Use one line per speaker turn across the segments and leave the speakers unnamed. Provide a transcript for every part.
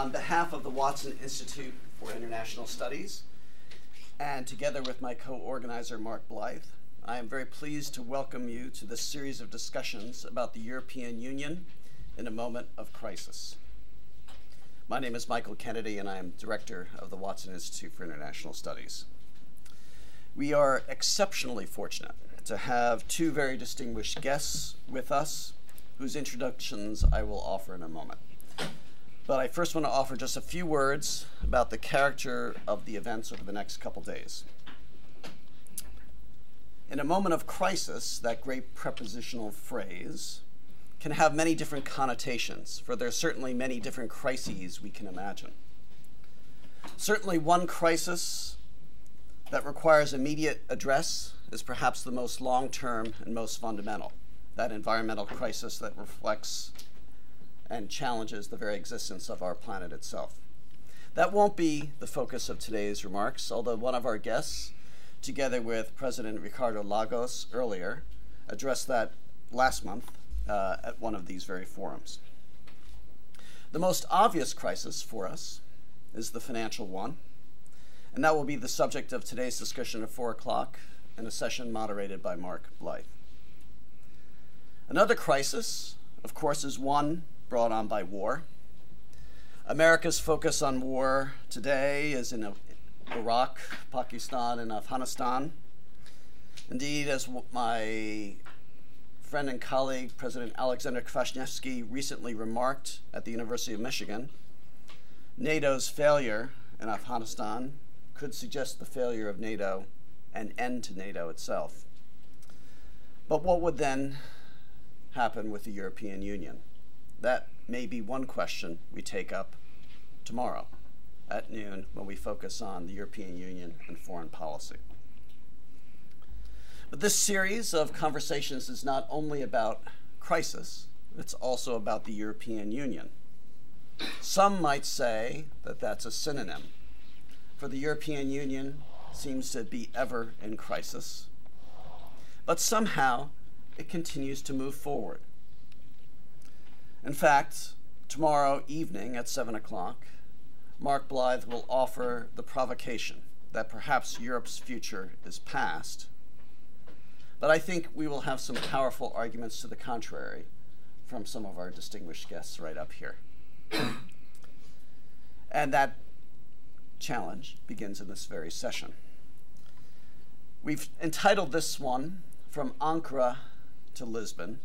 On behalf of the Watson Institute for International Studies, and together with my co-organizer Mark Blyth, I am very pleased to welcome you to this series of discussions about the European Union in a moment of crisis. My name is Michael Kennedy, and I am director of the Watson Institute for International Studies. We are exceptionally fortunate to have two very distinguished guests with us, whose introductions I will offer in a moment. But I first want to offer just a few words about the character of the events over the next couple days. In a moment of crisis, that great prepositional phrase can have many different connotations, for there are certainly many different crises we can imagine. Certainly one crisis that requires immediate address is perhaps the most long-term and most fundamental, that environmental crisis that reflects and challenges the very existence of our planet itself. That won't be the focus of today's remarks, although one of our guests, together with President Ricardo Lagos earlier, addressed that last month at one of these very forums. The most obvious crisis for us is the financial one, and that will be the subject of today's discussion at 4 o'clock in a session moderated by Mark Blyth. Another crisis, of course, is one brought on by war. America's focus on war today is in Iraq, Pakistan, and Afghanistan. Indeed, as my friend and colleague, President Alexander Kwasniewski, recently remarked at the University of Michigan, NATO's failure in Afghanistan could suggest the failure of NATO and end to NATO itself. But what would then happen with the European Union? That may be one question we take up tomorrow at noon when we focus on the European Union and foreign policy. But this series of conversations is not only about crisis, it's also about the European Union. Some might say that that's a synonym, for the European Union seems to be ever in crisis, but somehow it continues to move forward. In fact, tomorrow evening at 7 o'clock, Mark Blyth will offer the provocation that perhaps Europe's future is past, but I think we will have some powerful arguments to the contrary from some of our distinguished guests right up here. And that challenge begins in this very session. We've entitled this one, From Ankara to Lisbon,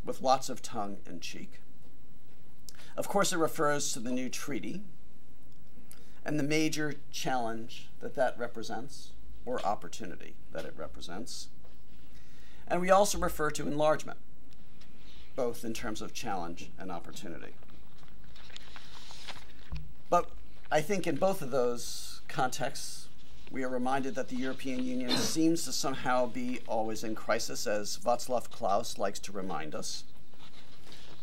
with lots of tongue in cheek. Of course, it refers to the new treaty and the major challenge that that represents, or opportunity that it represents. And we also refer to enlargement, both in terms of challenge and opportunity. But I think in both of those contexts, we are reminded that the European Union seems to somehow be always in crisis, as Václav Klaus likes to remind us.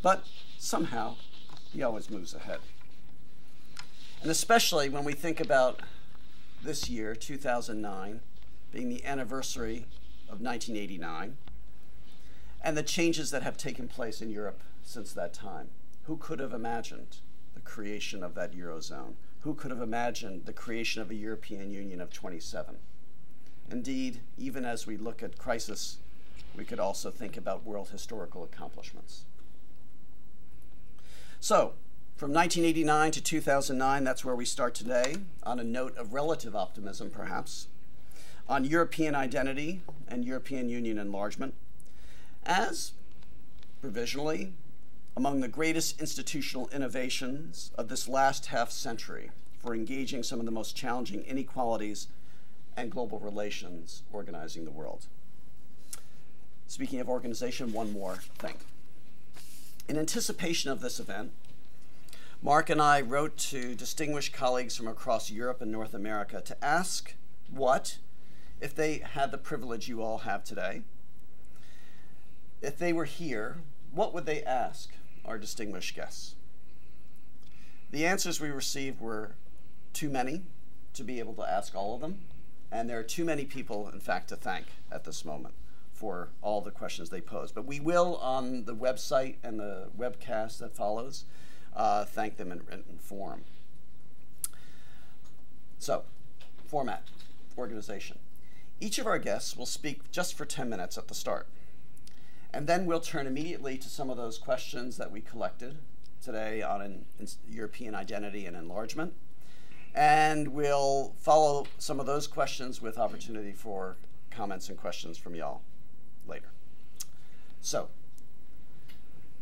But somehow, he always moves ahead. And especially when we think about this year, 2009, being the anniversary of 1989, and the changes that have taken place in Europe since that time. Who could have imagined the creation of that Eurozone? Who could have imagined the creation of a European Union of 27? Indeed, even as we look at crisis, we could also think about world historical accomplishments. So, from 1989 to 2009, that's where we start today, on a note of relative optimism, perhaps, on European identity and European Union enlargement, as, provisionally, among the greatest institutional innovations of this last half-century for engaging some of the most challenging inequalities and global relations organizing the world. Speaking of organization, one more thing. In anticipation of this event, Mark and I wrote to distinguished colleagues from across Europe and North America to ask what, if they had the privilege you all have today, if they were here, what would they ask our distinguished guests? The answers we received were too many to be able to ask all of them, and there are too many people, in fact, to thank at this moment for all the questions they posed. But we will, on the website and the webcast that follows, thank them in written form. So, format, organization. Each of our guests will speak just for 10 minutes at the start. And then we'll turn immediately to some of those questions that we collected today on European identity and enlargement. And we'll follow some of those questions with opportunity for comments and questions from y'all later. So,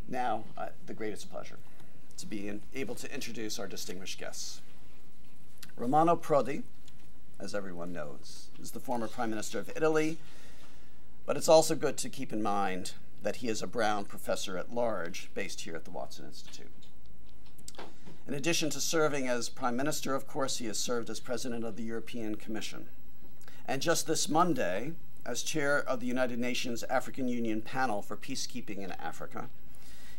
now, the greatest pleasure to be able to introduce our distinguished guests. Romano Prodi, as everyone knows, is the former Prime Minister of Italy, but it's also good to keep in mind that he is a Brown Professor at Large based here at the Watson Institute. In addition to serving as Prime Minister, of course, he has served as President of the European Commission. And just this Monday, as Chair of the United Nations African Union Panel for Peacekeeping in Africa,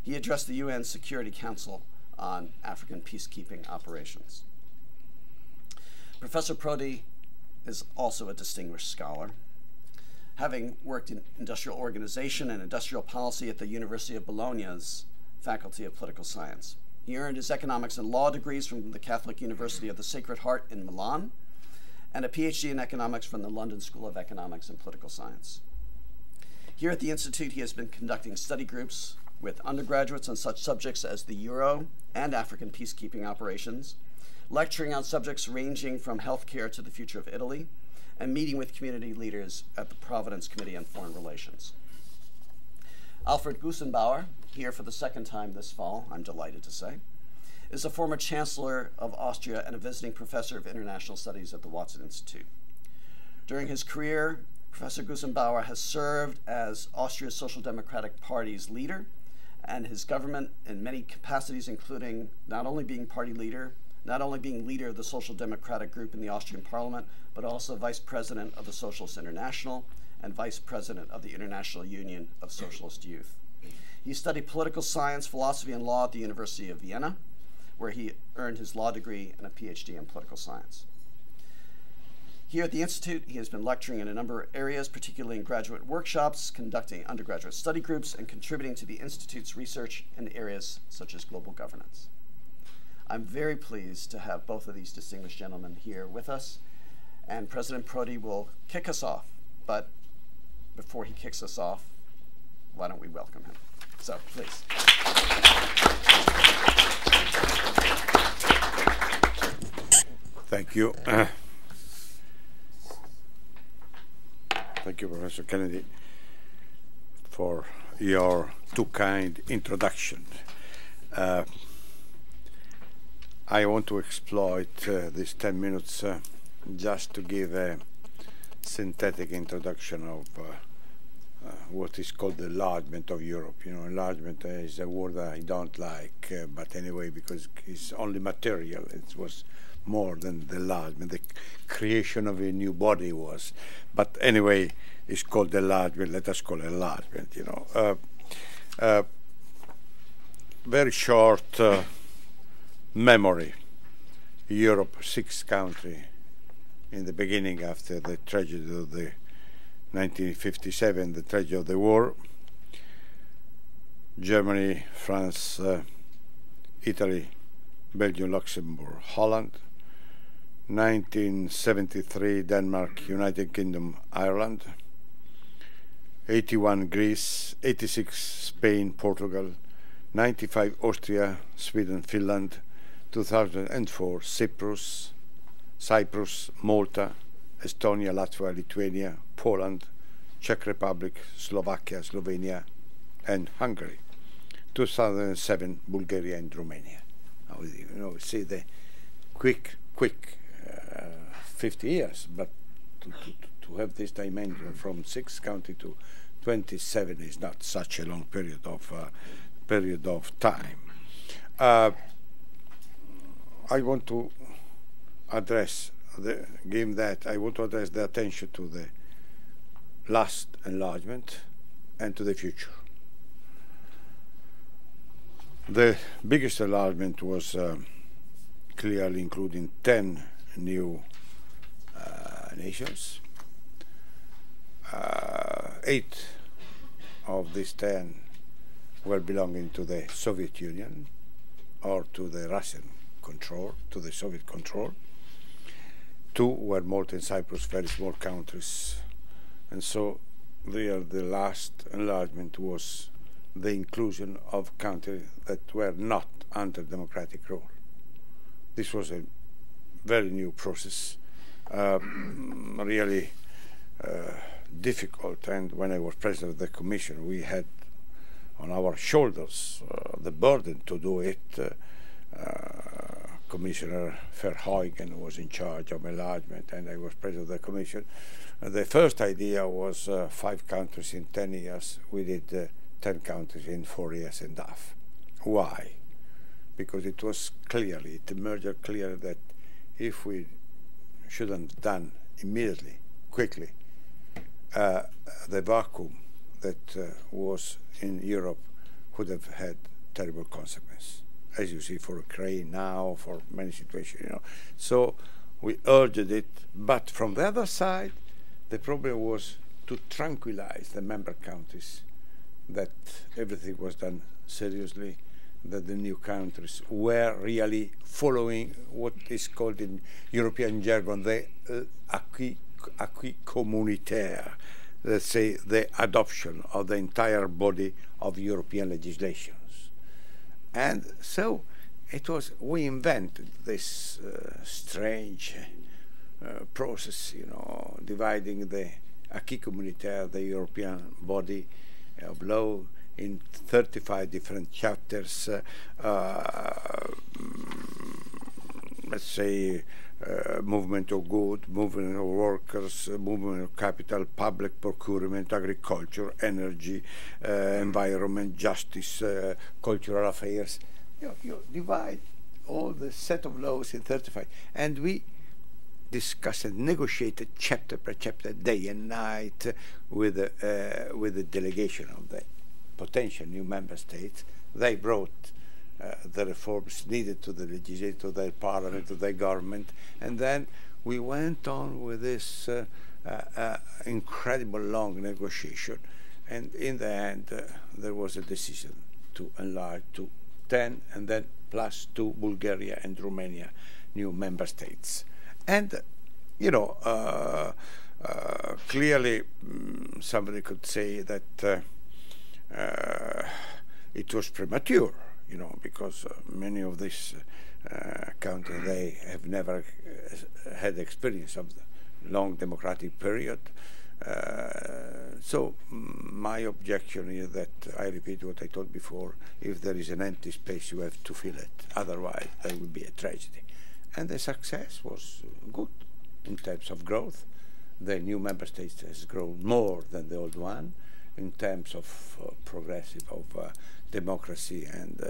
he addressed the UN Security Council on African peacekeeping operations. Professor Prodi is also a distinguished scholar, having worked in industrial organization and industrial policy at the University of Bologna's Faculty of Political Science. He earned his economics and law degrees from the Catholic University of the Sacred Heart in Milan, and a PhD in economics from the London School of Economics and Political Science. Here at the Institute, he has been conducting study groups with undergraduates on such subjects as the Euro and African peacekeeping operations, lecturing on subjects ranging from healthcare to the future of Italy, and meeting with community leaders at the Providence Committee on Foreign Relations. Alfred Gusenbauer, here for the second time this fall, I'm delighted to say, is a former Chancellor of Austria and a visiting professor of international studies at the Watson Institute. During his career, Professor Gusenbauer has served as Austria's Social Democratic Party's leader and his government in many capacities, including not only being party leader, not only being leader of the Social Democratic group in the Austrian Parliament, but also Vice President of the Socialist International and Vice President of the International Union of Socialist Youth. He studied political science, philosophy, and law at the University of Vienna, where he earned his law degree and a PhD in political science. Here at the Institute, he has been lecturing in a number of areas, particularly in graduate workshops, conducting undergraduate study groups, and contributing to the Institute's research in areas such as global governance. I'm very pleased to have both of these distinguished gentlemen here with us, and President Prodi will kick us off. But before he kicks us off, why don't we welcome him? So, please.
Thank you. Thank you, Professor Kennedy, for your too kind introduction. I want to exploit these 10 minutes just to give a synthetic introduction of what is called the enlargement of Europe. You know, enlargement is a word I don't like, but anyway, because it's only material. It was more than the enlargement. The creation of a new body was. But anyway, it's called enlargement. Let us call it enlargement, you know. Very short memory. Europe, 6 countries in the beginning after the tragedy of the 1957, the tragedy of the war. Germany, France, Italy, Belgium, Luxembourg, Holland. 1973, Denmark, United Kingdom, Ireland. 81, Greece. 86, Spain, Portugal. 95, Austria, Sweden, Finland. 2004, Cyprus, Malta, Estonia, Latvia, Lithuania, Poland, Czech Republic, Slovakia, Slovenia, and Hungary. 2007, Bulgaria and Romania. Now, you know, see the quick 50 years, but to have this dimension from 6 countries to 27 is not such a long period of time. I want to address I want to address the attention to the last enlargement and to the future. The biggest enlargement was clearly including 10 new nations. 8 of these 10 were belonging to the Soviet Union. or to the Russian control, to the Soviet control. Two were Malta and Cyprus, very small countries. And so the last enlargement was the inclusion of countries that were not under democratic rule. This was a very new process, really difficult. And when I was president of the Commission, we had on our shoulders the burden to do it. Commissioner Verheugen was in charge of enlargement, and I was president of the Commission. The first idea was 5 countries in 10 years. We did 10 countries in 4 years and a half. Why? Because it was clearly, it emerged clearly that if we shouldn't have done immediately, quickly, the vacuum that was in Europe would have had terrible consequences, as you see for Ukraine now, for many situations, you know. So we urged it, but from the other side, the problem was to tranquilize the member countries that everything was done seriously, that the new countries were really following what is called in European jargon the acquis communautaire, let's say the adoption of the entire body of European legislations. And so it was, we invented this strange process, you know, dividing the acquis communautaire, the European body of law, in 35 different chapters, let's say movement of goods, movement of workers, movement of capital, public procurement, agriculture, energy, environment, justice, cultural affairs. You divide all the set of laws in 35, and we discussed and negotiated chapter per chapter, day and night, with the delegation of the potential new member states. They brought the reforms needed to the legislature, to their parliament, to their government, and then we went on with this incredible long negotiation, and in the end there was a decision to enlarge to 10 and then plus 2 Bulgaria and Romania new member states. And you know, clearly somebody could say that it was premature, you know, because many of these countries, they have never had experience of the long democratic period. So my objection is that, I repeat what I told before, if there is an empty space, you have to fill it. Otherwise, there will be a tragedy. And the success was good in terms of growth. The new member states has grown more than the old one in terms of progressive, of democracy and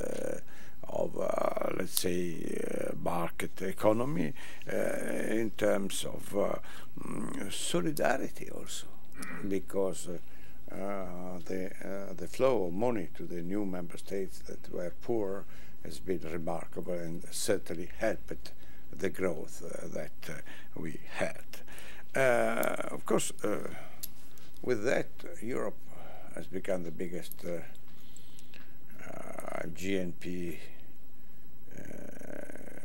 of, let's say, market economy, in terms of solidarity also, because the flow of money to the new member states that were poor has been remarkable and certainly helped the growth that we had. Of course, with that, Europe has become the biggest GNP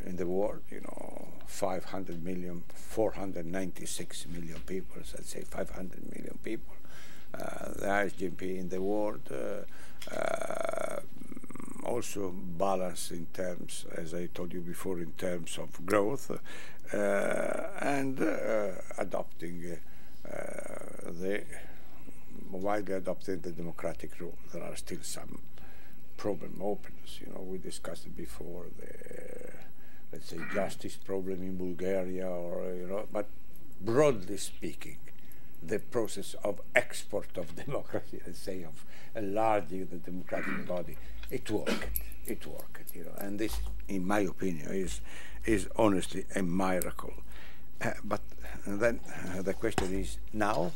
in the world, you know, 500 million, 496 million people, let's say 500 million people. The highest GNP in the world, also balanced in terms, as I told you before, in terms of growth, and adopting widely adopting the democratic rule. There are still some problem opens. You know, we discussed it before, the, let's say, justice problem in Bulgaria, or, you know, but broadly speaking, the process of export of democracy, let's say, of enlarging the democratic body, it worked, you know, and this, in my opinion, is honestly a miracle. But then the question is, now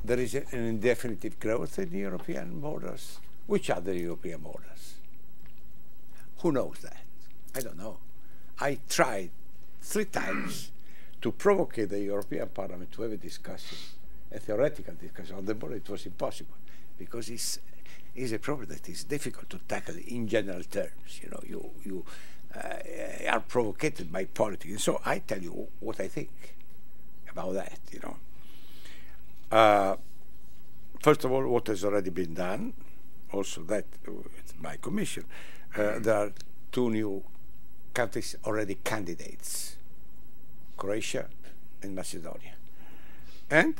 there is an indefinite growth in European borders. Which are the European borders? Who knows that? I don't know. I tried 3 times to provoke the European Parliament to have a discussion, a theoretical discussion on the border. It was impossible, because is a problem that is difficult to tackle in general terms. You know, you are provoked by politics. So I tell you what I think about that. You know, first of all, what has already been done, also that it's by commission. There are 2 new countries already candidates, Croatia and Macedonia. And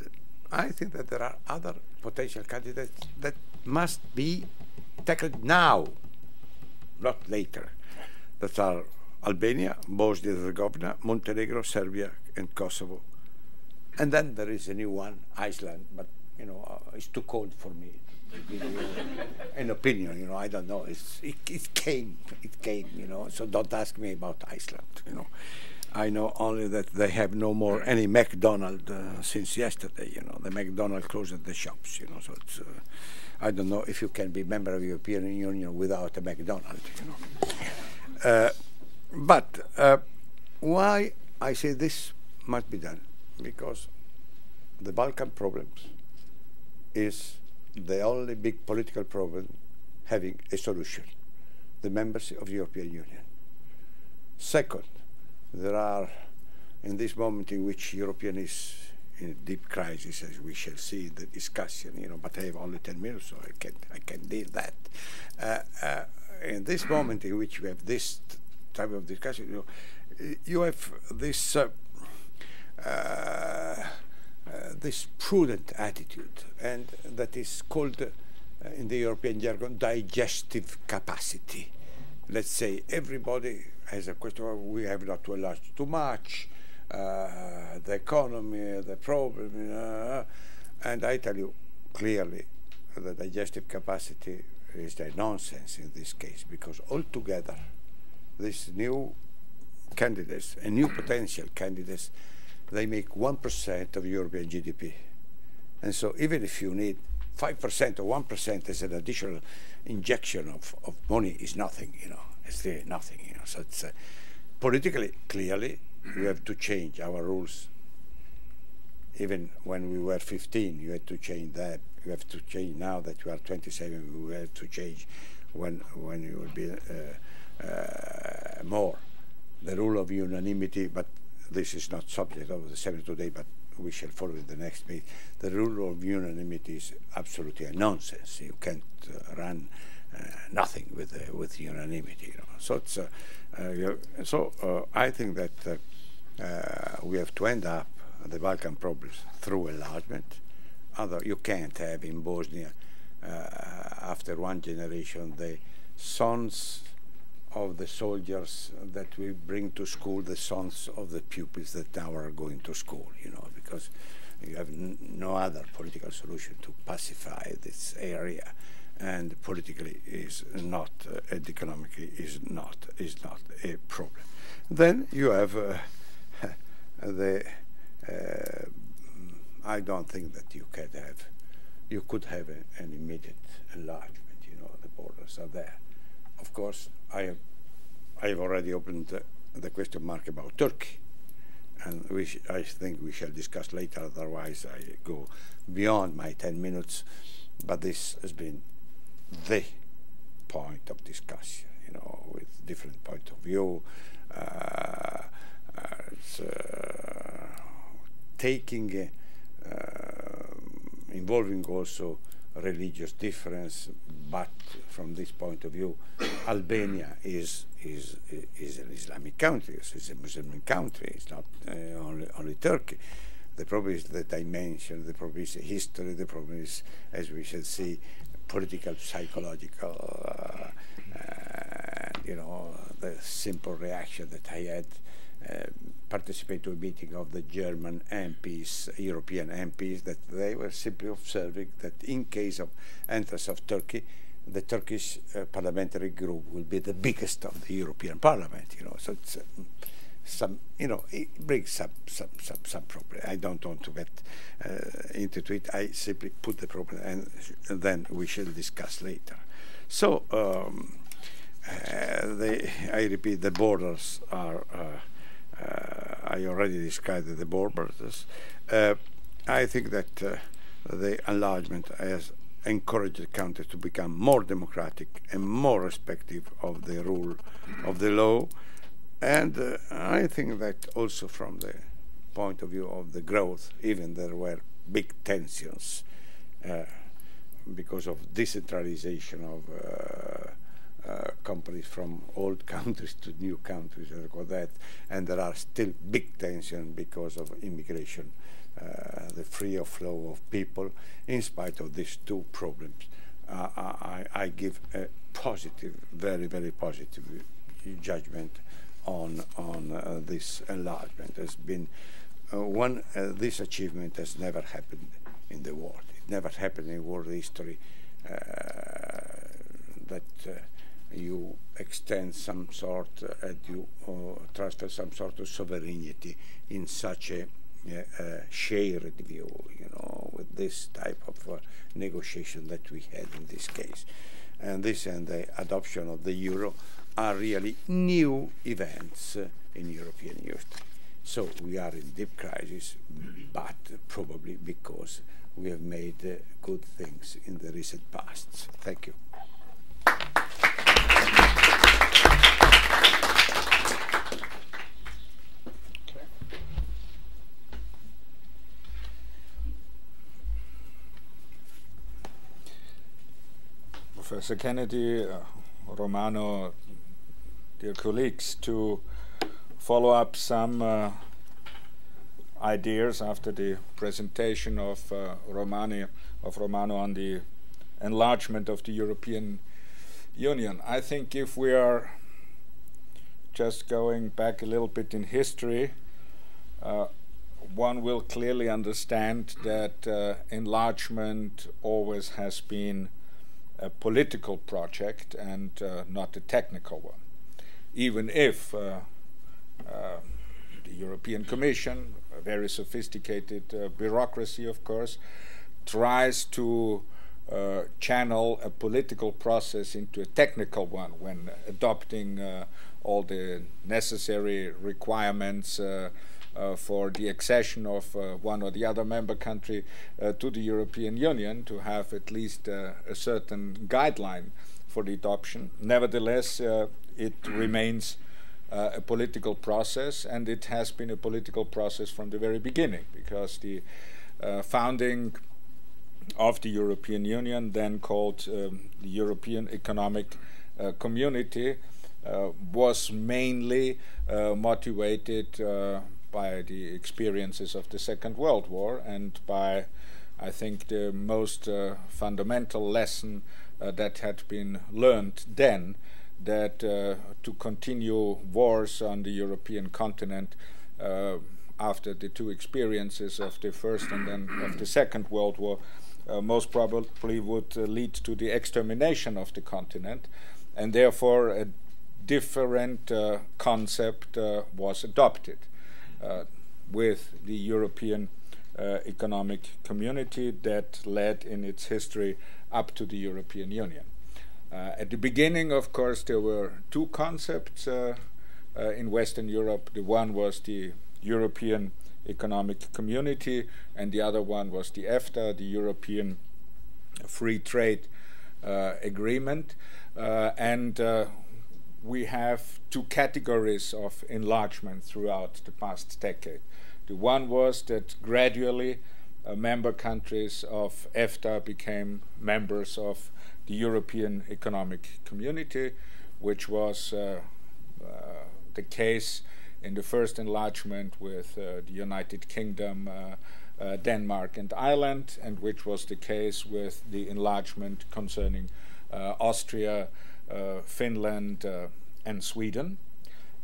I think that there are other potential candidates that must be tackled now, not later. That are Albania, Bosnia and Herzegovina, Montenegro, Serbia, and Kosovo. And then there is a new one, Iceland, but you know, it's too cold for me to give you an opinion. You know, I don't know. It came, you know. So don't ask me about Iceland. You know, I know only that they have no more any McDonald's since yesterday. You know, the McDonald's closed the shops. You know, so it's I don't know if you can be member of the European Union without a McDonald's. You know, but why I say this must be done? Because the Balkan problems is the only big political problem having a solution, the members of the European Union. Second, there are, in this moment in which European is in a deep crisis, as we shall see in the discussion, you know, but I have only 10 minutes, so I can deal that. In this moment in which we have this type of discussion, you know, you have this this prudent attitude, and that is called in the European jargon digestive capacity. Let's say everybody has a question, we have not to enlarge too much, the economy, the problem, and I tell you clearly the digestive capacity is a nonsense in this case, because altogether these new candidates and new potential candidates, they make 1% of European GDP. And so even if you need 5% or 1% as an additional injection of money is nothing, you know, it's really nothing, you know. So it's politically, clearly, we have to change our rules. Even when we were 15, you had to change that. You have to change now that you are 27, we have to change when you will be more. The rule of unanimity, but this is not subject of the seminar today, but we shall follow in the next meeting. The rule of unanimity is absolutely a nonsense. You can't run nothing with unanimity. You know. So it's I think that we have to end up the Balkan problems through enlargement. You can't have in Bosnia after one generation the sons of the soldiers that we bring to school, the sons of the pupils that now are going to school, you know, because you have no other political solution to pacify this area, and politically is not, and economically is not a problem. Then you have I don't think that you could have an immediate enlargement. You know, the borders are there. Of course, I have already opened the question mark about Turkey, and I think we shall discuss later. Otherwise, I go beyond my 10 minutes. But this has been the point of discussion, you know, with different point of view. Taking, involving also religious difference, but from this point of view, Albania is an Islamic country, it's a Muslim country, it's not only Turkey. The problem is the dimension, the problem is history, the problem is, as we shall see, political, psychological, you know, the simple reaction that I had participate to a meeting of the German MPs, European MPs, that they were simply observing that in case of entrance of Turkey, the Turkish parliamentary group will be the biggest of the European Parliament. You know, so it's some, you know, it brings some problem. I don't want to get into it. I simply put the problem, and then we shall discuss later. So I repeat, the borders are. I already described the borders. I think that the enlargement has encourage the country to become more democratic and more respectful of the rule of the law. And I think that also from the point of view of the growth, even there were big tensions because of decentralization of companies from old countries to new countries and that, and there are still big tensions because of immigration, the free flow of people. In spite of these two problems, I give a positive, very, very positive judgment on this enlargement. Has been this achievement has never happened in the world. It never happened in world history that you extend some sort and you transfer some sort of sovereignty in such a shared view, you know, with this type of negotiation that we had in this case. And this and the adoption of the euro are really new events in European history. So we are in deep crisis, but probably because we have made good things in the recent past. Thank you.
Professor Kennedy, Romano, dear colleagues, to follow up some ideas after the presentation of Romano on the enlargement of the European Union. I think if we are just going back a little bit in history, one will clearly understand that enlargement always has been a political project and not a technical one. Even if the European Commission, a very sophisticated bureaucracy, of course, tries to channel a political process into a technical one when adopting all the necessary requirements for the accession of one or the other member country to the European Union, to have at least a certain guideline for the adoption. Nevertheless, it remains a political process, and it has been a political process from the very beginning, because the founding of the European Union, then called the European Economic Community, was mainly motivated by the experiences of the Second World War and by, I think, the most fundamental lesson that had been learned then, that to continue wars on the European continent after the two experiences of the First and then of the Second World War most probably would lead to the extermination of the continent, and therefore a different concept was adopted with the European Economic Community that led in its history up to the European Union. At the beginning, of course, there were two concepts in Western Europe. The one was the European Economic Community, and the other one was the EFTA, the European Free Trade Agreement. We have two categories of enlargement throughout the past decade. The one was that gradually member countries of EFTA became members of the European Economic Community, which was the case in the first enlargement with the United Kingdom, Denmark and Ireland, and which was the case with the enlargement concerning Austria, Finland and Sweden.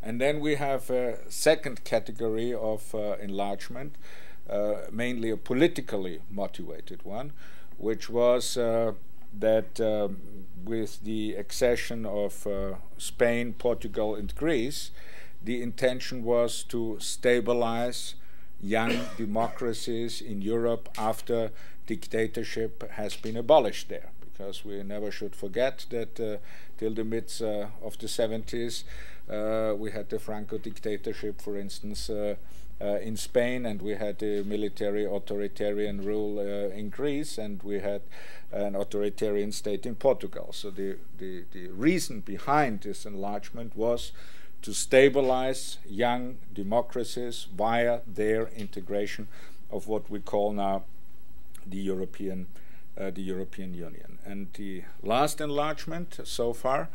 And then we have a second category of enlargement, mainly a politically motivated one, which was that with the accession of Spain, Portugal and Greece, the intention was to stabilize young democracies in Europe after dictatorship has been abolished there. Because we never should forget that till the midst of the 70s, We had the Franco dictatorship, for instance, in Spain, and we had the military authoritarian rule in Greece, and we had an authoritarian state in Portugal. So the reason behind this enlargement was to stabilize young democracies via their integration of what we call now the European Union. And the last enlargement so far,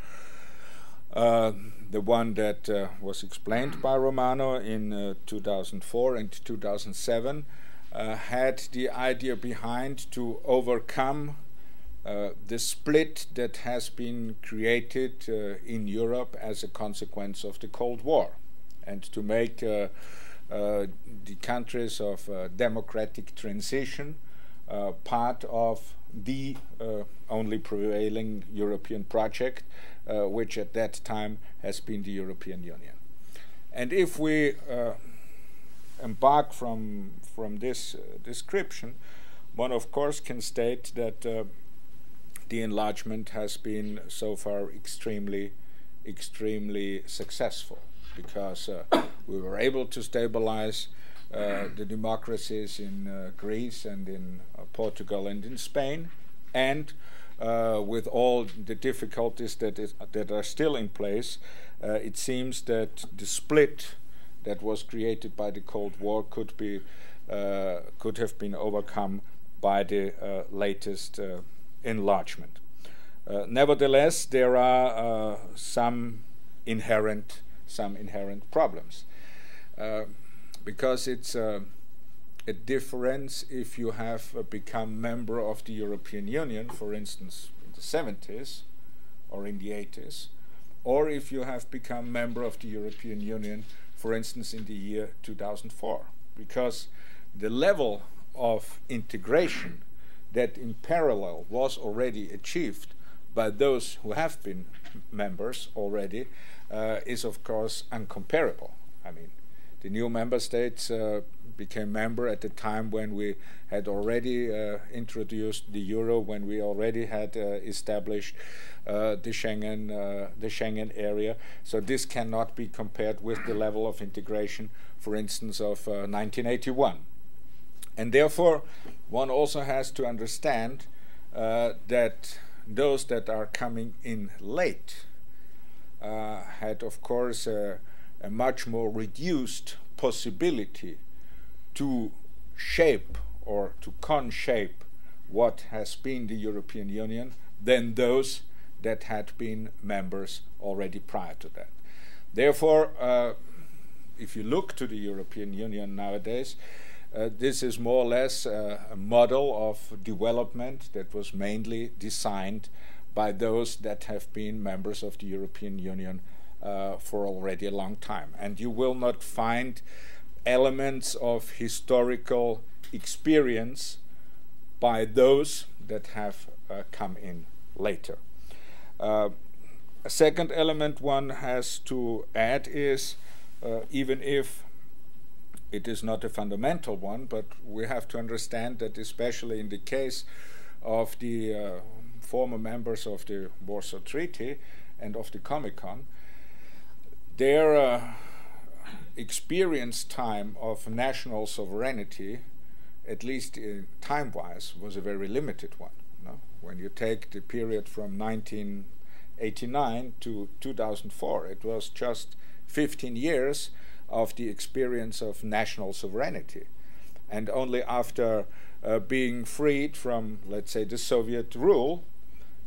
the one that was explained by Romano in 2004 and 2007, had the idea behind to overcome the split that has been created in Europe as a consequence of the Cold War, and to make the countries of democratic transition part of the only prevailing European project, which at that time has been the European Union. And if we embark from this description, one of course can state that the enlargement has been so far extremely successful, because we were able to stabilize the democracies in Greece and in Portugal and in Spain, and with all the difficulties that are still in place, it seems that the split that was created by the Cold War could have been overcome by the latest enlargement. Nevertheless, there are some inherent problems, because it's a difference if you have become member of the European Union, for instance, in the 70s or in the 80s, or if you have become member of the European Union, for instance, in the year 2004, because the level of integration that in parallel was already achieved by those who have been members already is of course uncomparable. I mean, the new member states became member at the time when we had already introduced the euro, when we already had established the Schengen area. So this cannot be compared with the level of integration, for instance, of 1981. And therefore, one also has to understand that those that are coming in late had, of course, a much more reduced possibility to shape or to conshape what has been the European Union than those that had been members already prior to that. Therefore, if you look to the European Union nowadays, this is more or less a model of development that was mainly designed by those that have been members of the European Union for already a long time. And you will not find elements of historical experience by those that have come in later. A second element one has to add is, even if it is not a fundamental one, but we have to understand that especially in the case of the former members of the Warsaw Treaty and of the Comecon, their experience time of national sovereignty, at least time-wise, was a very limited one. No? When you take the period from 1989 to 2004, it was just 15 years of the experience of national sovereignty. And only after being freed from, let's say, the Soviet rule,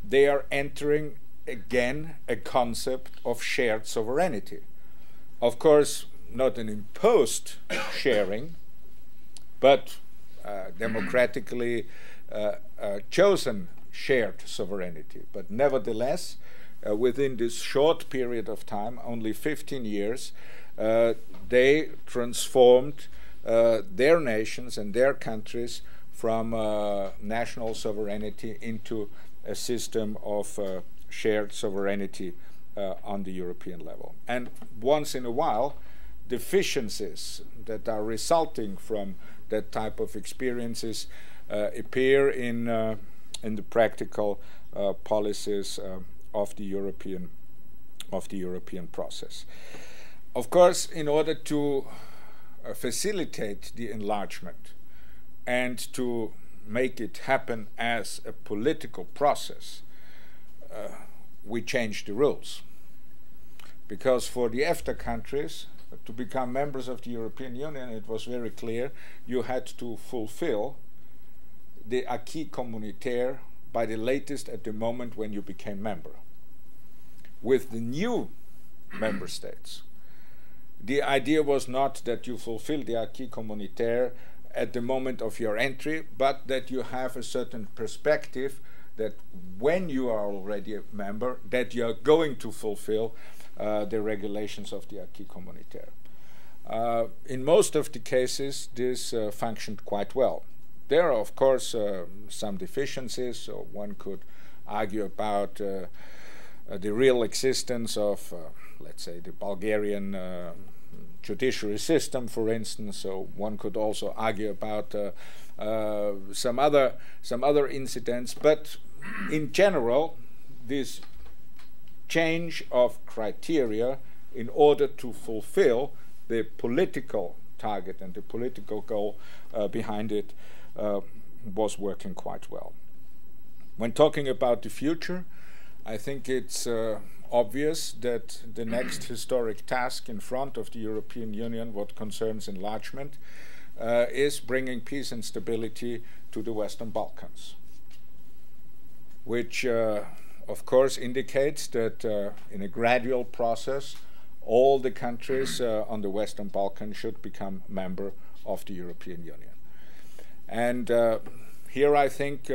they are entering again a concept of shared sovereignty. Of course, not an imposed sharing, but democratically chosen shared sovereignty. But nevertheless, within this short period of time, only 15 years, they transformed their nations and their countries from national sovereignty into a system of shared sovereignty on the European level. And once in a while, deficiencies that are resulting from that type of experiences appear in the practical policies of the European European process. Of course, in order to facilitate the enlargement and to make it happen as a political process, we changed the rules. Because for the EFTA countries to become members of the European Union, it was very clear you had to fulfill the acquis communautaire by the latest at the moment when you became member. With the new member states, the idea was not that you fulfill the acquis communautaire at the moment of your entry, but that you have a certain perspective that when you are already a member, that you are going to fulfill the regulations of the acquis communautaire. In most of the cases, this functioned quite well. There are, of course, some deficiencies, so one could argue about the real existence of, let's say, the Bulgarian judiciary system, for instance. So one could also argue about some other incidents, but in general, this change of criteria in order to fulfill the political target and the political goal behind it was working quite well. When talking about the future, I think it's obvious that the next historic task in front of the European Union, what concerns enlargement, is bringing peace and stability to the Western Balkans, which of course indicates that in a gradual process all the countries on the Western Balkans should become member of the European Union. And here I think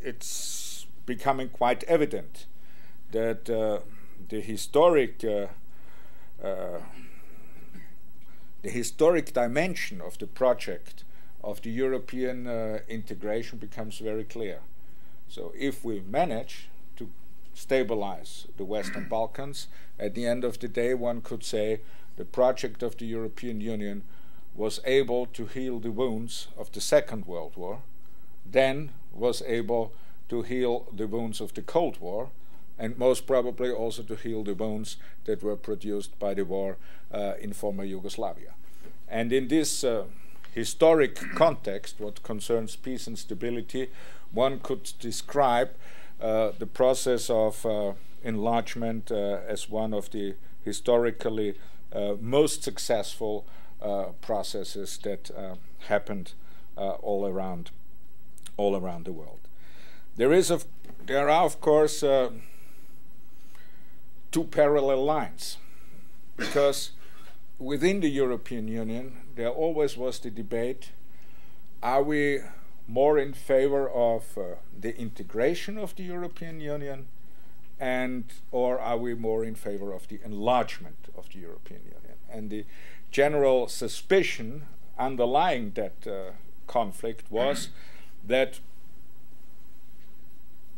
it's becoming quite evident that the historic dimension of the project of the European integration becomes very clear. So if we manage to stabilize the Western Balkans, at the end of the day one could say the project of the European Union was able to heal the wounds of the Second World War, then was able to heal the wounds of the Cold War, and most probably also to heal the wounds that were produced by the war in former Yugoslavia. And in this historic context, what concerns peace and stability, one could describe the process of enlargement as one of the historically most successful processes that happened all around the world. There are of course two parallel lines, because within the European Union there always was the debate: are we more in favor of the integration of the European Union, or are we more in favor of the enlargement of the European Union? And the general suspicion underlying that conflict was that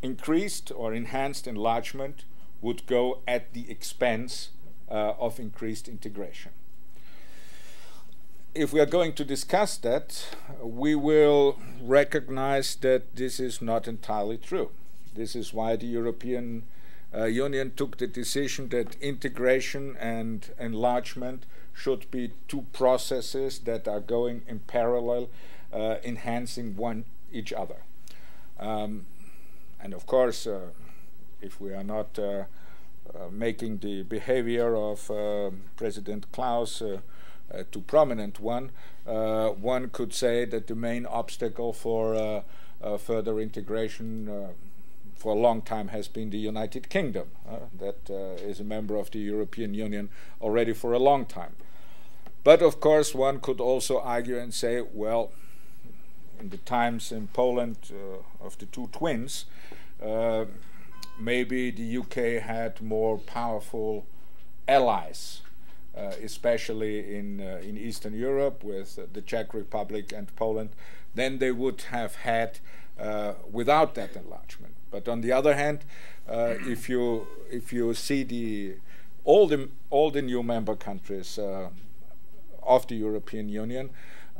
increased or enhanced enlargement would go at the expense of increased integration. If we are going to discuss that, we will recognize that this is not entirely true. This is why the European Union took the decision that integration and enlargement should be two processes that are going in parallel, enhancing each other. And of course, if we are not making the behavior of President Klaus too prominent one could say that the main obstacle for further integration for a long time has been the United Kingdom, that is a member of the European Union already for a long time. But of course one could also argue and say, well, in the times in Poland of the two twins, maybe the UK had more powerful allies, especially in Eastern Europe with the Czech Republic and Poland, than they would have had without that enlargement. But on the other hand, if you see all the new member countries of the European Union,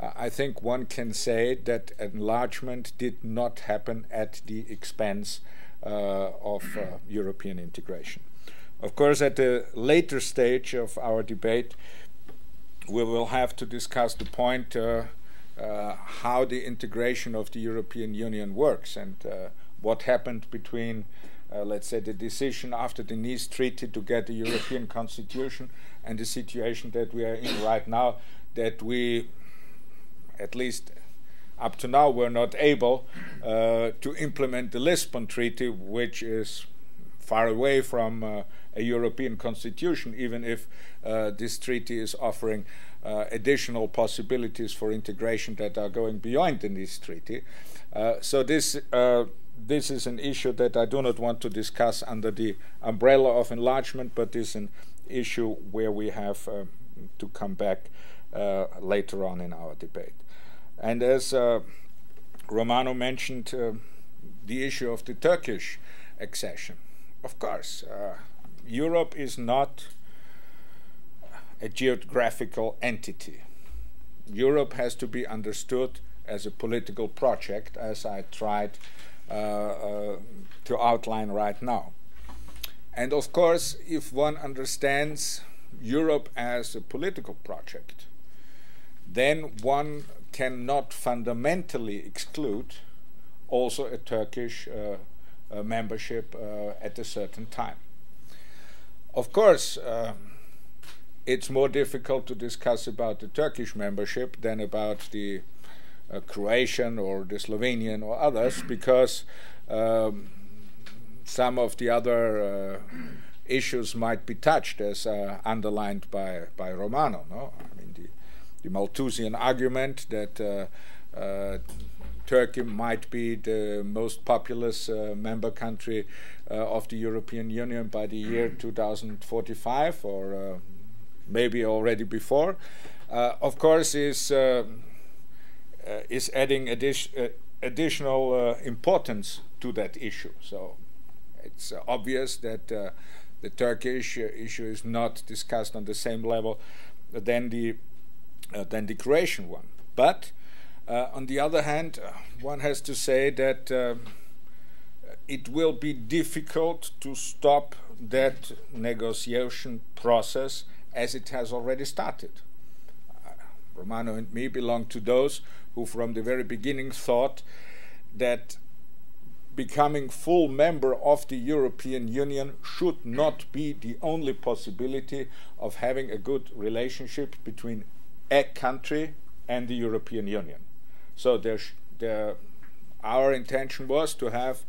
I think one can say that enlargement did not happen at the expense of European integration. Of course, at a later stage of our debate, we will have to discuss the point how the integration of the European Union works and what happened between, let's say, the decision after the Nice Treaty to get a European constitution and the situation that we are in right now, that we, at least up to now, were not able to implement the Lisbon Treaty, which is far away from a European constitution, even if this treaty is offering additional possibilities for integration that are going beyond the Nice Treaty. So this is an issue that I do not want to discuss under the umbrella of enlargement, but is an issue where we have to come back later on in our debate. And as Romano mentioned, the issue of the Turkish accession. Of course, Europe is not a geographical entity. Europe has to be understood as a political project, as I tried to outline right now. And of course, if one understands Europe as a political project, then one cannot fundamentally exclude also a Turkish membership at a certain time. Of course, it's more difficult to discuss about the Turkish membership than about the Croatian or the Slovenian or others, because some of the other issues might be touched, as underlined by Romano. No? I mean, the Malthusian argument that Turkey might be the most populous member country of the European Union by the year 2045, or maybe already before, of course, is adding additional importance to that issue. So it's obvious that the Turkish issue is not discussed on the same level than the Croatian one. But on the other hand, one has to say that it will be difficult to stop that negotiation process as it has already started. Romano and me belong to those who from the very beginning thought that becoming full member of the European Union should not be the only possibility of having a good relationship between a country and the European Union. So our intention was to have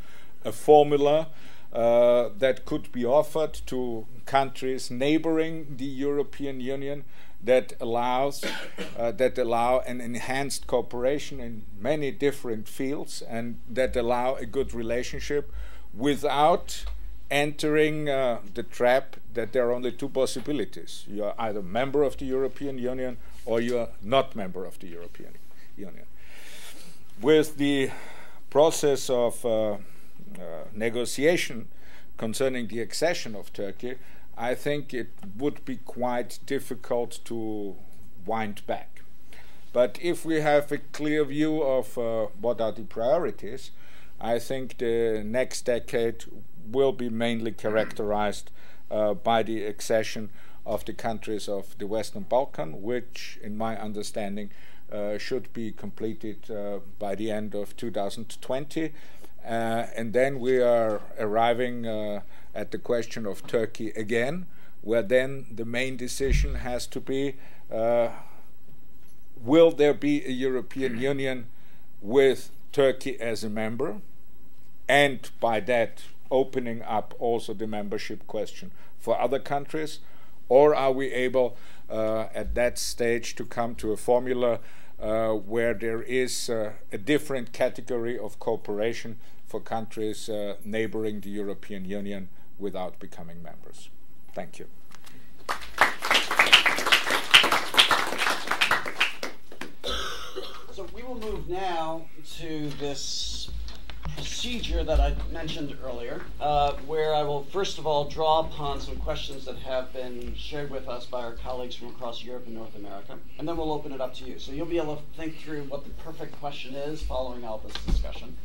a formula that could be offered to countries neighboring the European Union that allow an enhanced cooperation in many different fields, and that allow a good relationship without entering the trap that there are only two possibilities. You are either member of the European Union or you are not member of the European Union. With the process of negotiation concerning the accession of Turkey, I think it would be quite difficult to wind back. But if we have a clear view of what are the priorities, I think the next decade will be mainly characterized by the accession of the countries of the Western Balkan, which, in my understanding, should be completed by the end of 2020. And then we are arriving at the question of Turkey again, where then the main decision has to be, will there be a European Union with Turkey as a member, and by that opening up also the membership question for other countries, or are we able at that stage to come to a formula where there is a different category of cooperation for countries neighboring the European Union without becoming members? Thank you.
So we will move now to this procedure that I mentioned earlier, where I will first of all draw upon some questions that have been shared with us by our colleagues from across Europe and North America, and then we'll open it up to you. So you'll be able to think through what the perfect question is following all this discussion.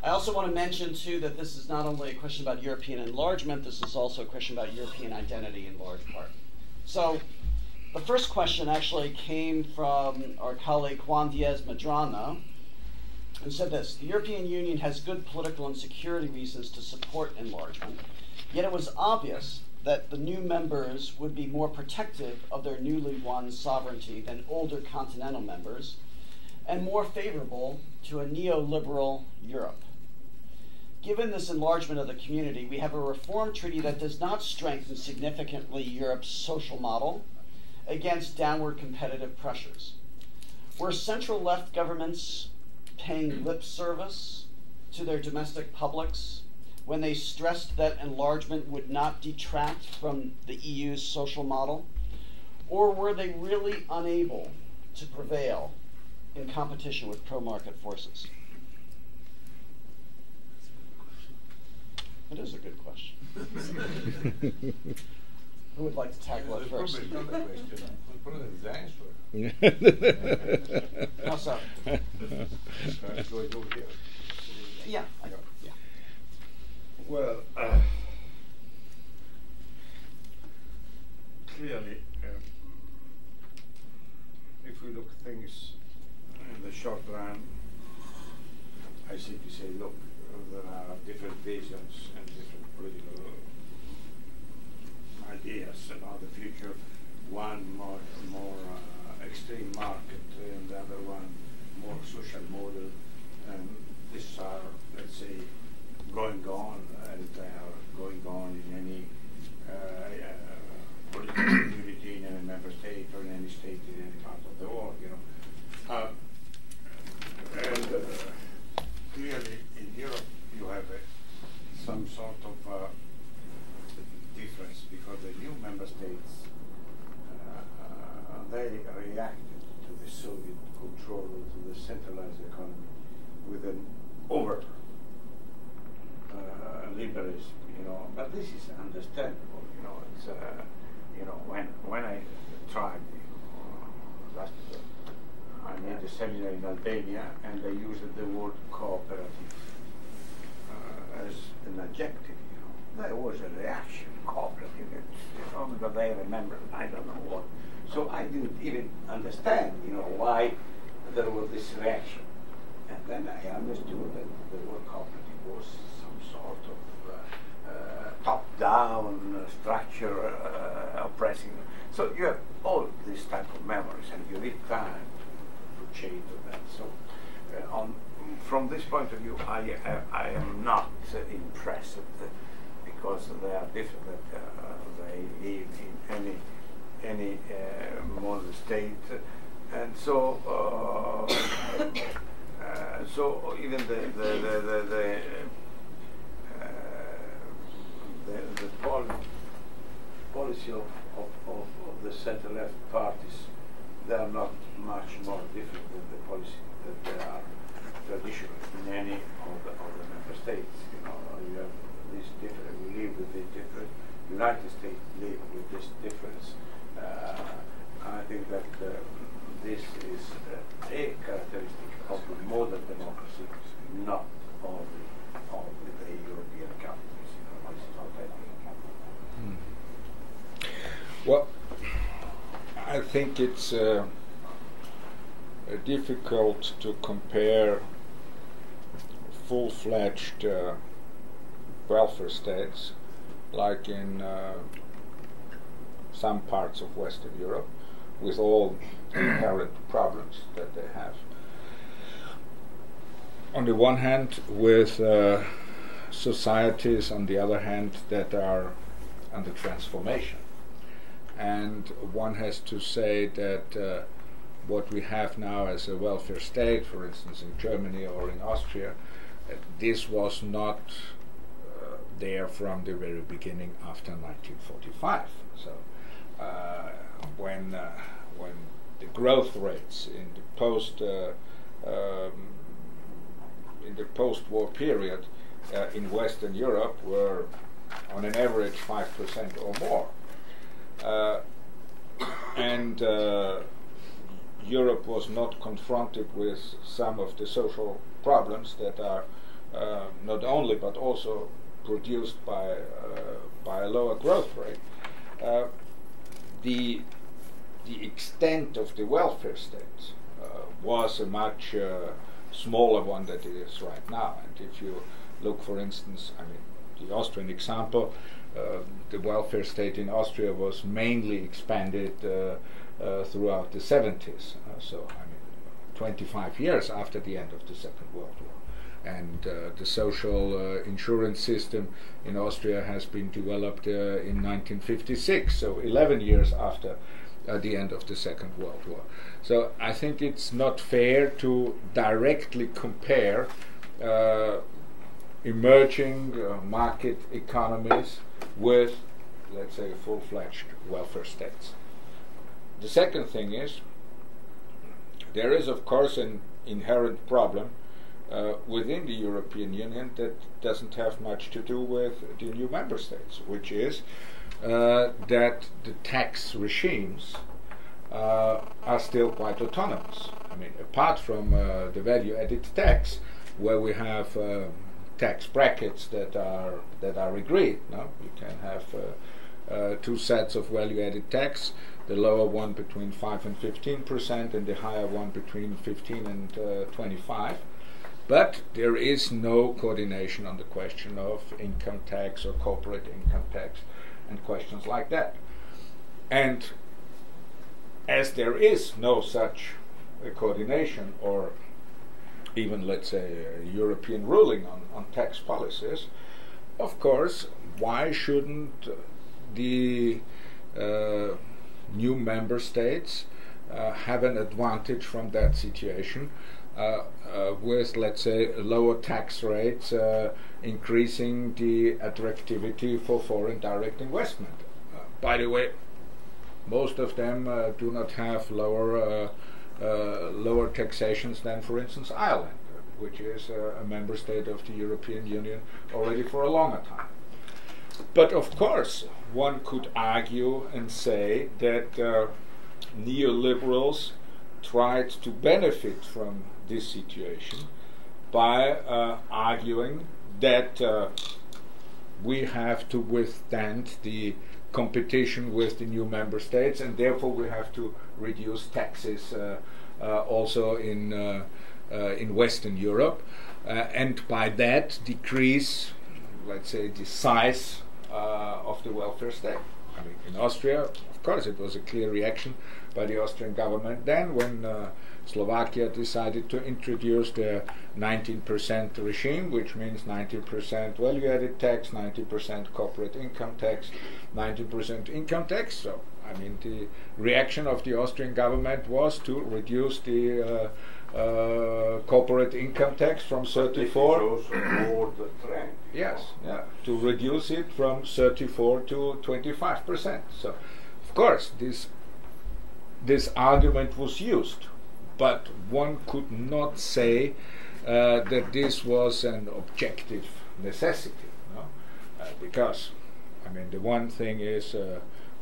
I also want to mention, too, that this is not only a question about European enlargement, this is also a question about European identity in large part. So the first question actually came from our colleague Juan Diaz Medrano, who said this: the European Union has good political and security reasons to support enlargement, yet it was obvious that the new members would be more protective of their newly won sovereignty than older continental members, and more favorable to a neoliberal Europe. Given this enlargement of the community, we have a reform treaty that does not strengthen significantly Europe's social model against downward competitive pressures. Were central left governments paying lip service to their domestic publics when they stressed that enlargement would not detract from the EU's social model? Or were they really unable to prevail in competition with pro-market forces? It is a good question. Who would like to tackle it first?
It's not a question. The answer.
How so? Yeah. Yeah.
Well, clearly, if we look at things in the short run, I simply say, look, there are different visions and different political ideas about the future. One more extreme market, and the other one more social model. And these are, let's say, going on, and they are going on in any political community, in any member state, or in any state in any part of the world, you know. Clearly, in Europe, you have some sort of difference, because the new member states, they reacted to the Soviet control, to the centralized economy, with an over liberalism, you know. But this is understandable, you know. It's you know, when I tried last. I made a seminar in Albania, and I used the word cooperative as an adjective. You know, there was a reaction, cooperative. You know, because they remember, I don't know what. So I didn't even understand, you know, why there was this reaction. And then I understood that the word cooperative was some sort of top-down structure oppressing. So you have all these type of memories, and you need time change of that. So, from this point of view, I am not impressed because they are different. They live in any modern state, and so so even the policy of the center-left parties, they are not much more different than the policy that they are traditional in any of the member states. You know, you have this difference. We live with this difference. United States live with this difference. I think that this is a characteristic of the modern democracy, not only of the European countries. You know, this is not that.
Well, I think it's difficult to compare full-fledged welfare states like in some parts of Western Europe, with all inherent problems that they have. On the one hand, with societies, on the other hand, that are under transformation. And one has to say that what we have now as a welfare state, for instance in Germany or in Austria, this was not there from the very beginning after 1945. So when the growth rates in the post-war period in Western Europe were on an average 5% or more. And Europe was not confronted with some of the social problems that are not only but also produced by a lower growth rate, the extent of the welfare state was a much smaller one than it is right now. And if you look, for instance, I mean, the Austrian example, the welfare state in Austria was mainly expanded throughout the 70s. So, I mean, 25 years after the end of the Second World War. And the social insurance system in Austria has been developed in 1956, so 11 years after the end of the Second World War. So I think it's not fair to directly compare emerging market economies with, let's say, full-fledged welfare states. The second thing is, there is of course an inherent problem within the European Union that doesn't have much to do with the new member states, which is that the tax regimes are still quite autonomous. I mean, apart from the value-added tax, where we have tax brackets that are agreed. No? You can have two sets of value-added tax, the lower one between 5 and 15%, and the higher one between 15 and 25%. But there is no coordination on the question of income tax or corporate income tax and questions like that. And as there is no such coordination or even, let's say, a European ruling on tax policies, of course, why shouldn't the new member states have an advantage from that situation with, let's say, lower tax rates, increasing the attractivity for foreign direct investment? By the way, most of them do not have lower taxations than, for instance, Ireland, which is a member state of the European Union already for a longer time. But of course, one could argue and say that neoliberals tried to benefit from this situation by arguing that we have to withstand the competition with the new member states, and therefore we have to reduce taxes also in Western Europe, and by that decrease, let's say, the size of the welfare state. I mean, in Austria, of course, it was a clear reaction by the Austrian government then when Slovakia decided to introduce the 19% regime, which means 90% value-added tax, 90% corporate income tax, 90% income tax. So, I mean, the reaction of the Austrian government was to reduce the corporate income tax from 34. Yes, yeah, to reduce it from 34 to 25%. So, of course, this argument was used, but one could not say that this was an objective necessity, no? Because, I mean, the one thing is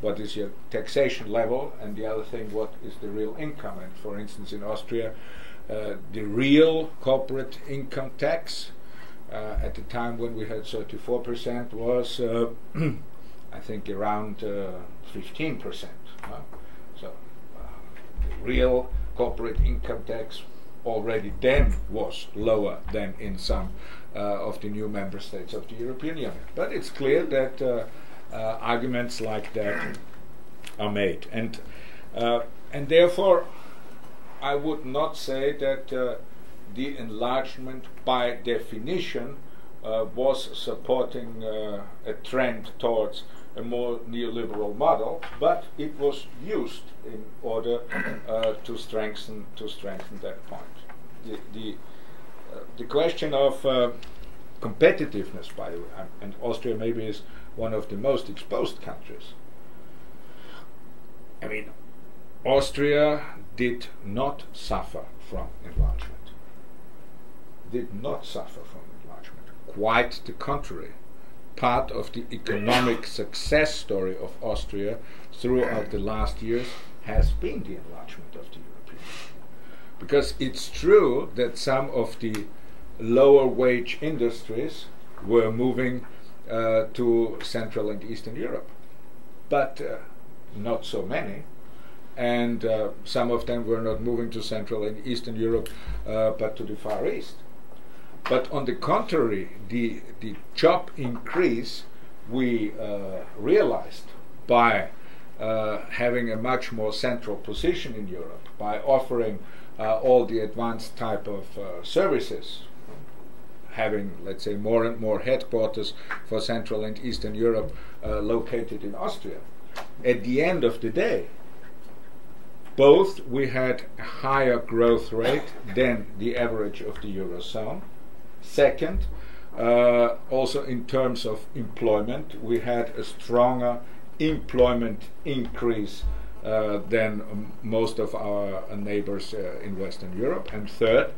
what is your taxation level, and the other thing, what is the real income. And for instance, in Austria, the real corporate income tax at the time when we had 34% was, I think, around 15%. No? So the real corporate income tax already then was lower than in some of the new member states of the European Union. But it's clear that arguments like that are made, and therefore I would not say that the enlargement by definition was supporting a trend towards a more neoliberal model, but it was used in order to strengthen that point. The question of competitiveness, by the way, and Austria maybe is one of the most exposed countries. I mean, Austria did not suffer from enlargement. Did not suffer from enlargement. Quite the contrary. Part of the economic success story of Austria throughout the last years has been the enlargement of the European Union. Because it's true that some of the lower wage industries were moving to Central and Eastern Europe, but not so many. And some of them were not moving to Central and Eastern Europe, but to the Far East. But on the contrary, the job increase we realized by having a much more central position in Europe, by offering all the advanced type of services, having, let's say, more and more headquarters for Central and Eastern Europe located in Austria. At the end of the day, both we had a higher growth rate than the average of the Eurozone. Second, also in terms of employment, we had a stronger employment increase than most of our neighbors in Western Europe. And third,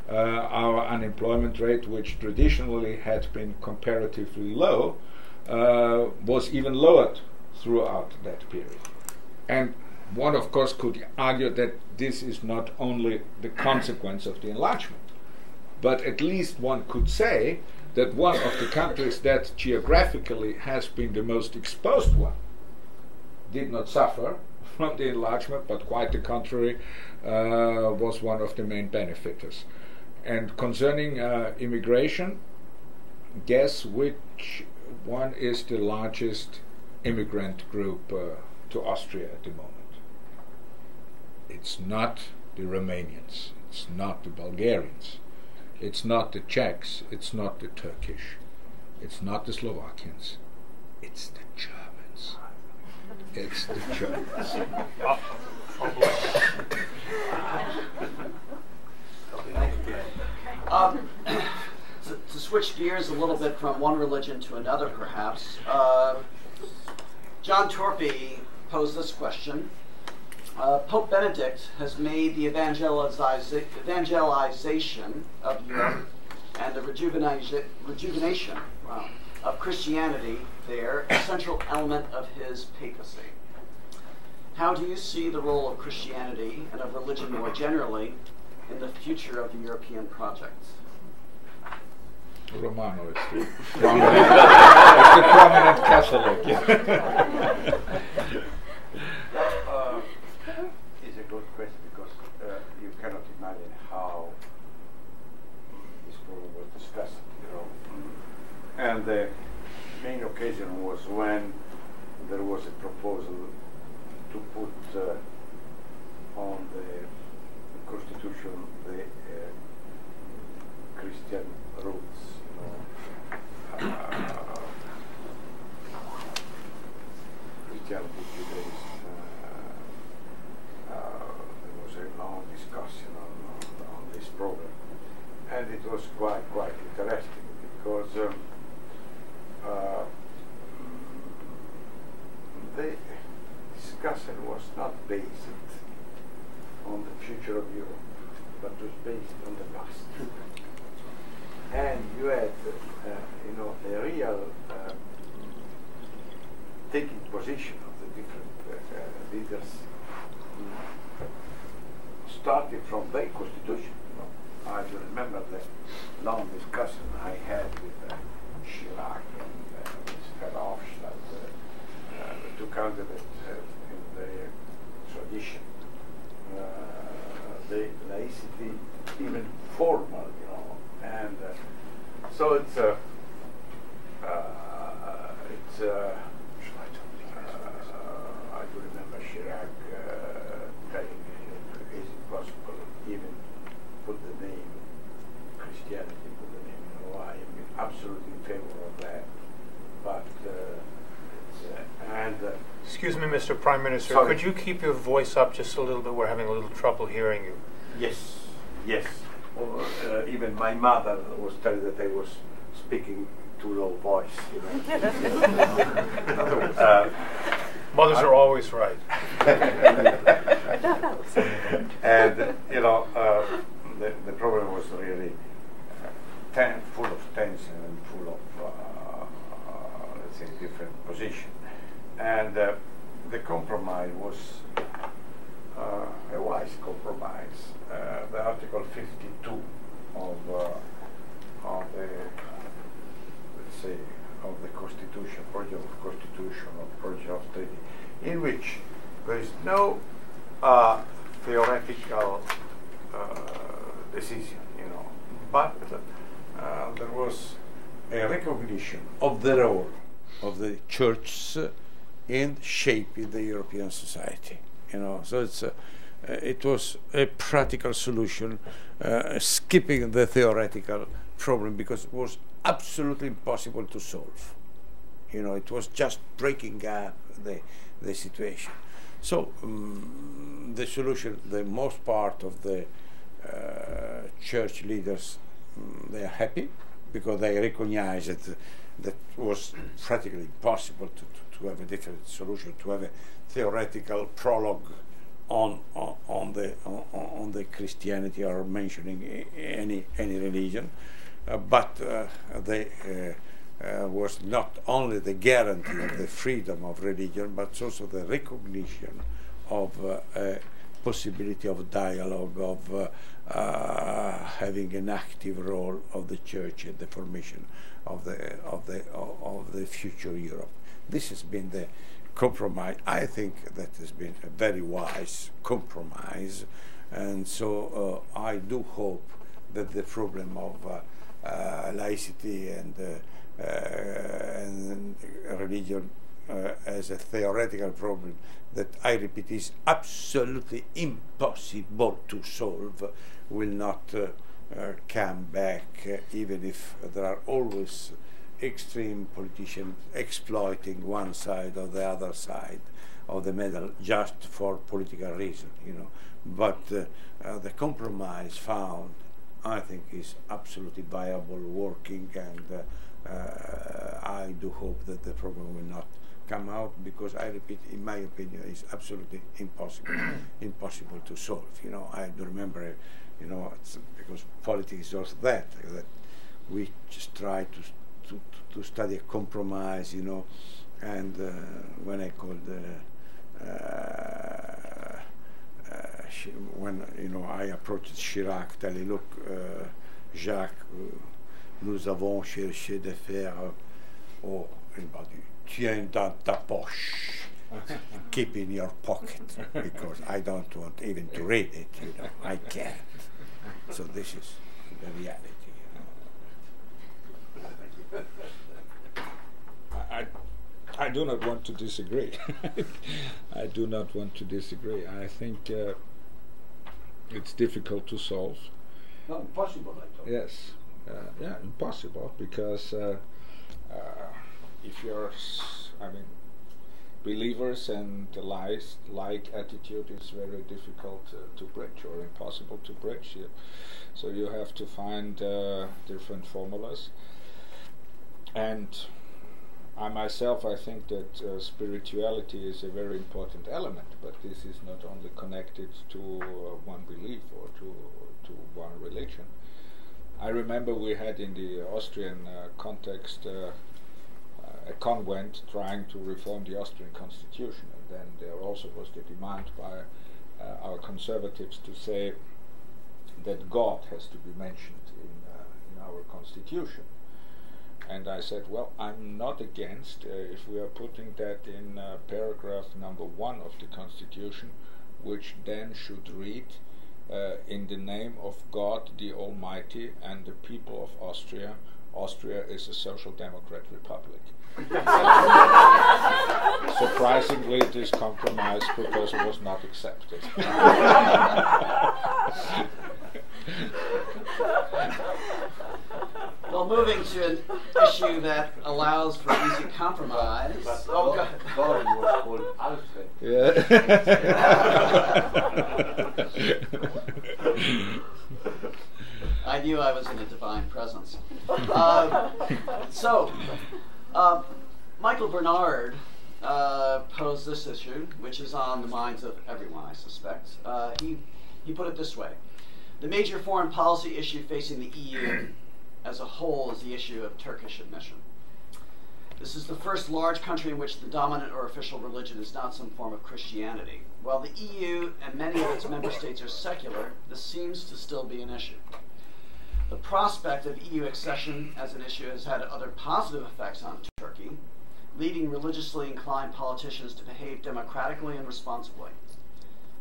our unemployment rate, which traditionally had been comparatively low, was even lowered throughout that period. And one, of course, could argue that this is not only the consequence of the enlargement, but at least one could say that one of the countries that geographically has been the most exposed one did not suffer from the enlargement, but quite the contrary, was one of the main benefiters. And concerning immigration, guess which one is the largest immigrant group to Austria at the moment? It's not the Romanians, it's not the Bulgarians, it's not the Czechs, it's not the Turkish, it's not the Slovakians, it's the Germans. It's the Germans.
To switch gears a little bit from one religion to another, perhaps, John Torpy posed this question. Pope Benedict has made the evangelization of Europe and the rejuvenation of Christianity there a central element of his papacy. How do you see the role of Christianity and of religion more generally in the future of the European project?
Romano is the prominent, Catholic.
It's a good question because you cannot imagine how this problem was discussed, And the main occasion was when there was a proposal to put on the Constitution the Christian roots, Christianity, Judaism. There was a long discussion on this problem, and it was quite interesting because the discussion was not based on the future of Europe, but was based on the past. And you had, a real taking position of the different leaders, starting from their constitution. I remember the long discussion I had with Chirac and Verhofstadt, the two candidates in the tradition, the laicity, even formal, and so it's I do remember Chirac telling me, is it possible even put the name Christianity, put the name, I am absolutely in favor of that, but
excuse me, Mr. Prime Minister,
sorry.
Could you keep your voice up just a little bit? We're having a little trouble hearing you.
Yes. Even my mother was telling that I was speaking too low voice.
Mothers are always right.
And the problem was really full of tension and full of let's say different position. And the compromise was a wise compromise. The Article 52 of the, let's say, of the Constitution, project of Constitution or project of treaty, in which there is no theoretical decision, you know, but there was a recognition of the role of the church in shaping the European society, you know. So it was a practical solution, skipping the theoretical problem, because it was absolutely impossible to solve. You know, it was just breaking up the situation. So the solution, the most part of the church leaders, they are happy because they recognize that was practically impossible to have a different solution, to have a theoretical prologue on the Christianity or mentioning any religion, but they was not only the guarantee of the freedom of religion, but also the recognition of a possibility of dialogue, of having an active role of the church in the formation of the future Europe. This has been the compromise. I think that has been a very wise compromise, and so I do hope that the problem of laicity and religion as a theoretical problem that, I repeat, is absolutely impossible to solve, will not come back, even if there are always extreme politicians exploiting one side or the other side of the medal just for political reason, you know. But the compromise found, I think, is absolutely viable, working, and I do hope that the problem will not come out, because, I repeat, in my opinion, it's absolutely impossible to solve. You know, I do remember, you know, because politics is also that we just try to study a compromise, you know, and when I called when, you know, I approached Chirac, telling, look, Jacques, nous avons cherché de faire, oh, everybody, tiens dans ta poche, keep in your pocket, because I don't want even to read it, you know, I can't. So this is the reality. You know.
I do not want to disagree. I do not want to disagree. I think it's difficult to solve.
Not impossible, I thought.
Yes. Yeah, impossible, because if you're, I mean, believers and the like attitude is very difficult to bridge, or impossible to bridge. So you have to find different formulas. And I myself, I think that spirituality is a very important element, but this is not only connected to one belief or to one religion. I remember we had in the Austrian context a convent trying to reform the Austrian constitution, and then there also was the demand by our conservatives to say that God has to be mentioned in our constitution. And I said, well, I'm not against if we are putting that in paragraph number 1 of the Constitution, which then should read, in the name of God the Almighty and the people of Austria, Austria is a social democrat republic. Surprisingly, this compromise proposal was not accepted.
Well, moving to an issue that allows for easy compromise.
Oh, God was called Alfred.
Yeah.
I knew I was in a divine presence. Michael Bernard posed this issue, which is on the minds of everyone, I suspect. He put it this way: the major foreign policy issue facing the EU as a whole is the issue of Turkish admission. This is the first large country in which the dominant or official religion is not some form of Christianity. While the EU and many of its member states are secular, this seems to still be an issue. The prospect of EU accession as an issue has had other positive effects on Turkey, leading religiously inclined politicians to behave democratically and responsibly.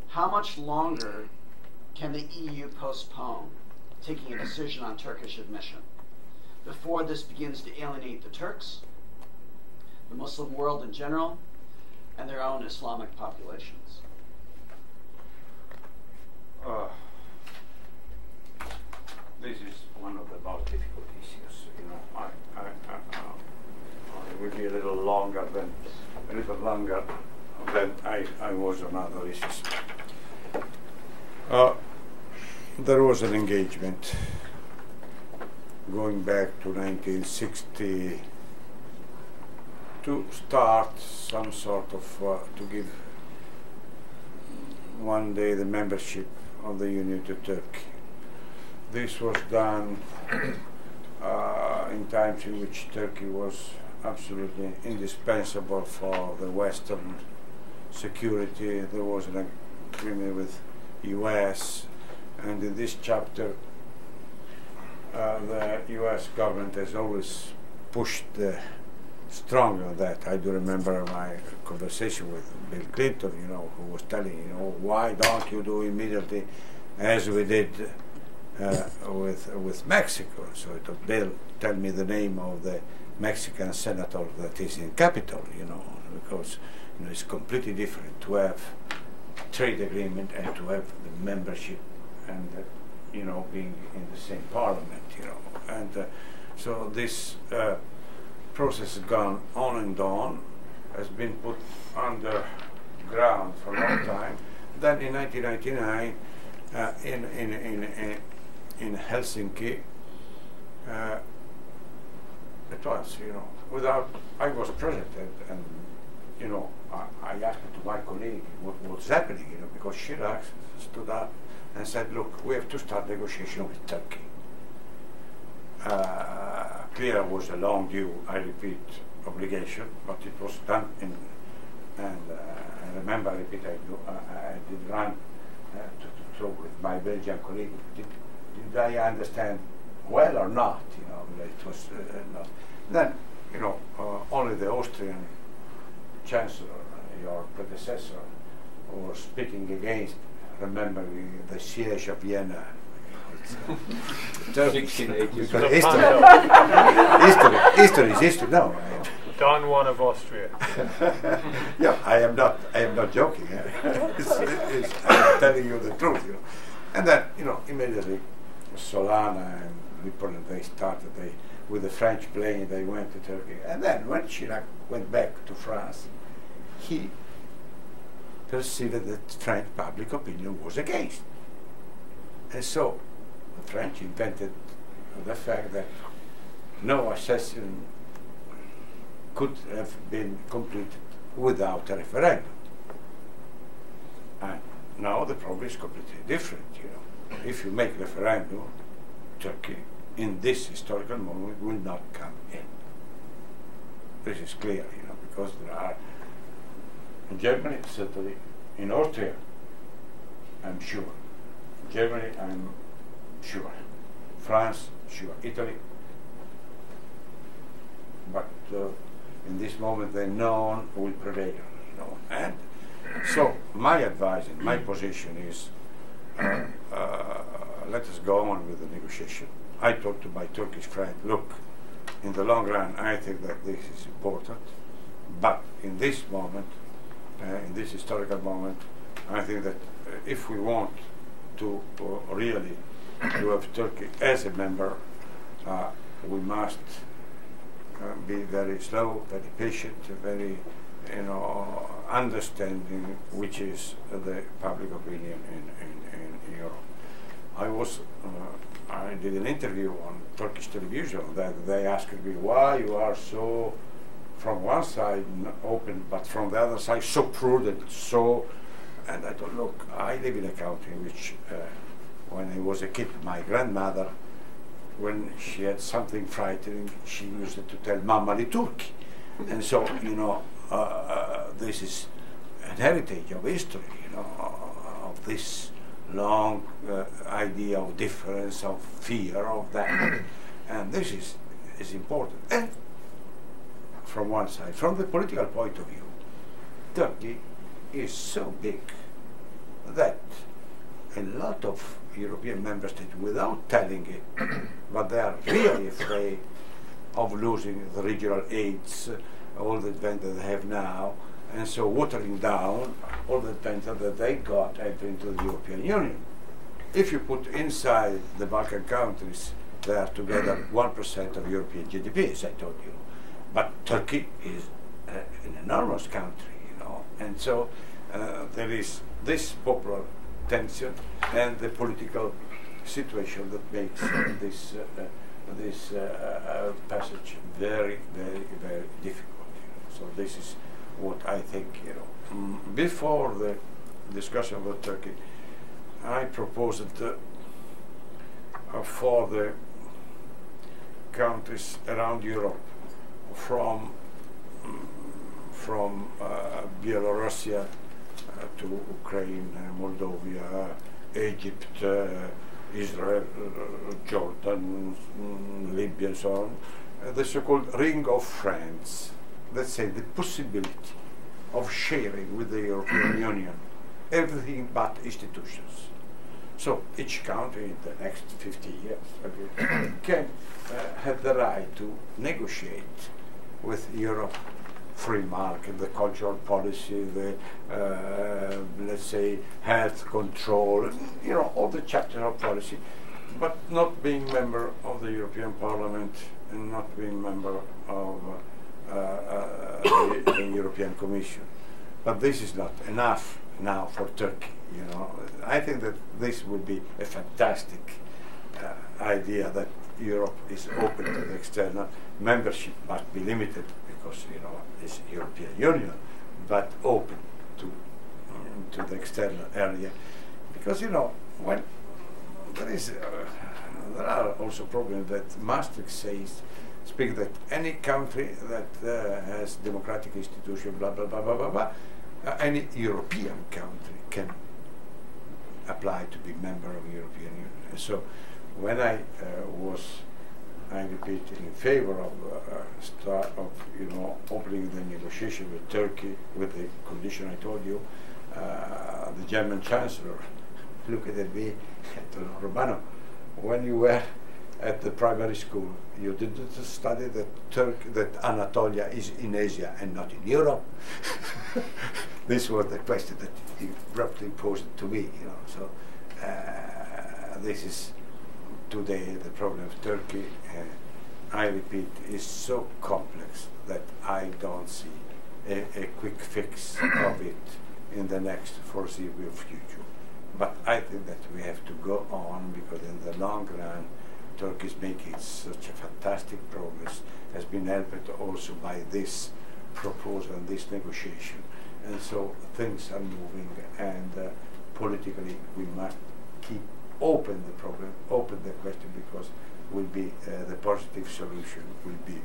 How much longer can the EU postpone taking a decision on Turkish admission before this begins to alienate the Turks, the Muslim world in general, and their own Islamic populations?
This is one of the most difficult issues. You know, I will be a little longer than I was on other issues. There was an engagement going back to 1960 to start some sort of to give one day the membership of the Union to Turkey. This was done in times in which Turkey was absolutely indispensable for the Western security. There was an agreement with US, and in this chapter the US government has always pushed strongly on that. I do remember my conversation with Bill Clinton, you know, who was telling, you know, why don't you do immediately as we did with Mexico? So I thought, Bill, tell me the name of the Mexican senator that is in Capitol, you know, because you know, it's completely different to have a trade agreement and to have the membership and you know, being in the same parliament, you know. And so this process has gone on and on, has been put underground for a long time. Then in 1999, in Helsinki, it was, you know, without, I was present, and you know, I asked to my colleague what's happening, you know, because Chirac stood up and said, look, we have to start negotiation with Turkey. Clear was a long due, I repeat, obligation, but it was done in, and I remember, I repeat, I did run to talk with my Belgian colleague. Did I understand well or not? You know, it was not. Then, you know, only the Austrian Chancellor, your predecessor, was speaking against, remembering the siege of Vienna. History is history. No,
Don Juan of Austria.
yeah, I am not joking. I'm telling you the truth. You know. And then, you know, immediately Solana and Napoleon, they started. With the French plane, they went to Turkey. And then when Chirac went back to France, he perceived that French public opinion was against. And so the French invented the fact that no accession could have been completed without a referendum. And now the problem is completely different, you know. If you make referendum, Turkey in this historical moment will not come in. This is clear, you know, because there are in Germany, certainly, in Austria, I'm sure. Germany, I'm sure. France, sure. Italy. But in this moment, the known will prevail, you know. And so my advice and my position is let us go on with the negotiation. I talked to my Turkish friend, look, in the long run, I think that this is important, but in this moment, in this historical moment, I think that if we want to really to have Turkey as a member, we must be very slow, very patient, very, you know, understanding which is the public opinion in Europe. I did an interview on Turkish television that they asked me why you are so, from one side open, but from the other side so prudent, so, and I thought, look, I live in a country which, when I was a kid, my grandmother, when she had something frightening, she used to tell Mamma li Turchi. And so, you know, this is an heritage of history, you know, of this long idea of difference, of fear of that. And this is important. And from one side, from the political point of view, Turkey is so big that a lot of European member states, without telling it, but they are really afraid of losing the regional aids, all the advantage they have now, and so watering down all the advantage that they got entering into the European Union. If you put inside the Balkan countries, they are together 1% of European GDP, as I told you. But Turkey is an enormous country, you know, and so there is this popular tension and the political situation that makes this passage very, very, very difficult. You know. So this is what I think. You know, before the discussion about Turkey, I proposed for the countries around Europe, from Belarusia to Ukraine, Moldova, Egypt, Israel, Jordan, Libya, and so on, the so-called Ring of Friends. Let's say the possibility of sharing with the European Union everything but institutions. So each country in the next 50 years can have the right to negotiate with Europe free market, the cultural policy, the let's say health control, you know, all the chapters of policy, but not being member of the European Parliament and not being member of the European Commission. But this is not enough now for Turkey. You know, I think that this would be a fantastic idea that Europe is open to the external. Membership must be limited because, you know, it's European Union, but open to the external area. Because, you know, when there are also problems that Maastricht speak that any country that has democratic institution, blah blah blah blah blah blah, any European country can apply to be member of the European Union. So when I repeat, in favor of you know, opening the negotiation with Turkey with the condition I told you, the German Chancellor looked at me and told Romano, when you were at the primary school, you didn't study that Anatolia is in Asia and not in Europe. This was the question that he abruptly posed to me, you know. So this is today the problem of Turkey. I repeat, is so complex that I don't see a quick fix of it in the next foreseeable future. But I think that we have to go on, because in the long run, Turkey is making such a fantastic progress, has been helped also by this proposal and this negotiation. And so things are moving, and politically we must keep open the problem, open the question, because will be the positive solution will be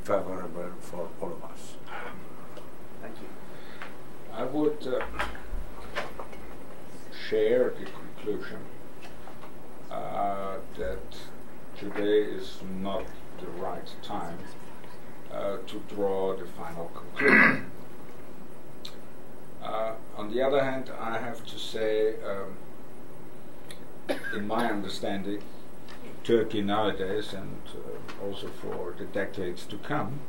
favorable for all of us.
Thank you.
I would share the conclusion that today is not the right time to draw the final conclusion. On the other hand, I have to say, in my understanding, Turkey nowadays, and also for the decades to come,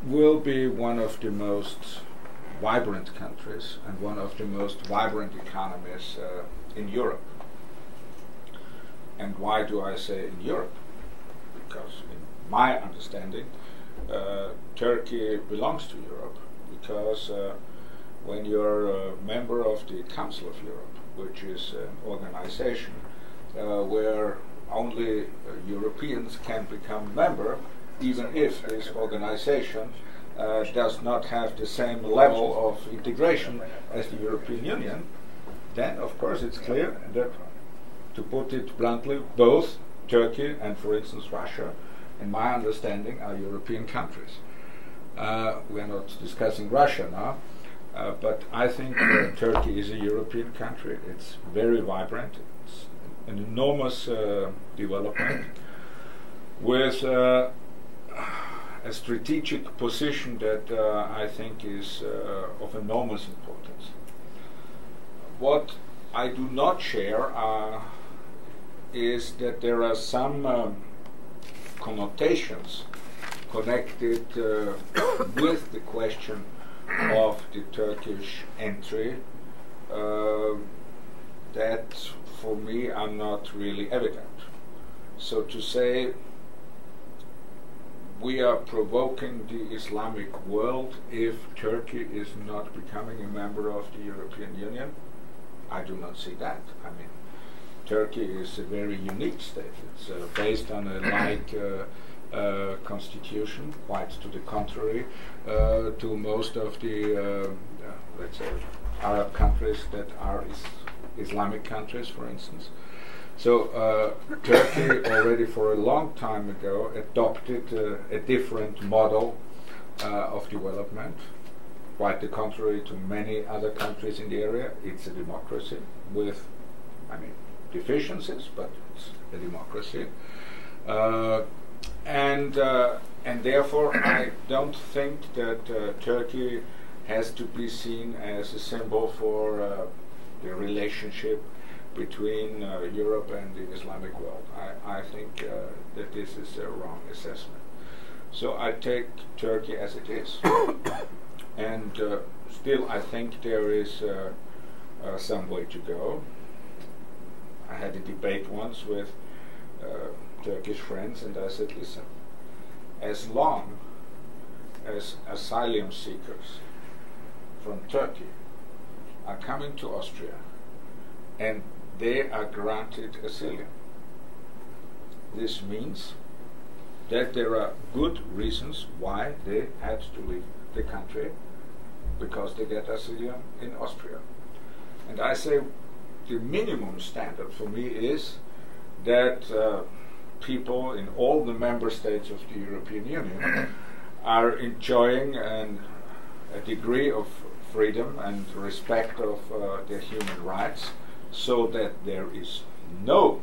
will be one of the most vibrant countries and one of the most vibrant economies in Europe. And why do I say in Europe? Because in my understanding, Turkey belongs to Europe, because when you're a member of the Council of Europe, which is an organization where only Europeans can become member, even if this organization does not have the same level of integration as the European Union, then of course it's clear that, to put it bluntly, both Turkey and, for instance, Russia, in my understanding, are European countries. We are not discussing Russia now, But I think Turkey is a European country. It's very vibrant. It's an enormous development with a strategic position that I think is of enormous importance. What I do not share is that there are some connotations connected with the question of the Turkish entry that for me are not really evident. So to say we are provoking the Islamic world if Turkey is not becoming a member of the European Union, I do not see that. I mean, Turkey is a very unique state. It's based on a like constitution, quite to the contrary to most of the, let's say, Arab countries that are Islamic countries, for instance. So Turkey already for a long time ago adopted a different model of development, quite the contrary to many other countries in the area. It's a democracy with, I mean, deficiencies, but it's a democracy. And therefore I don't think that Turkey has to be seen as a symbol for the relationship between Europe and the Islamic world. I think that this is a wrong assessment. So I take Turkey as it is. And still I think there is some way to go. I had a debate once with Turkish friends, and I said, listen, as long as asylum seekers from Turkey are coming to Austria and they are granted asylum, this means that there are good reasons why they had to leave the country, because they get asylum in Austria. And I say the minimum standard for me is that people in all the member states of the European Union are enjoying a degree of freedom and respect of their human rights, so that there is no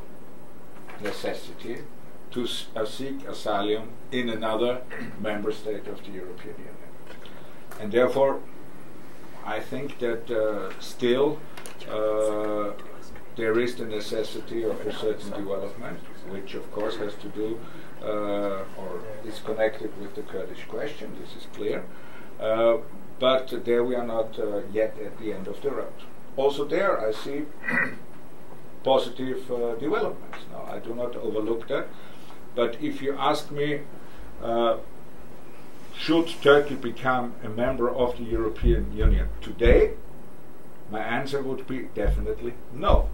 necessity to seek asylum in another member state of the European Union. And therefore I think that still there is the necessity of a certain development, which of course has to do or is connected with the Kurdish question, this is clear, but there we are not yet at the end of the road. Also there I see positive developments. Now I do not overlook that, but if you ask me, should Turkey become a member of the European Union today, my answer would be definitely no.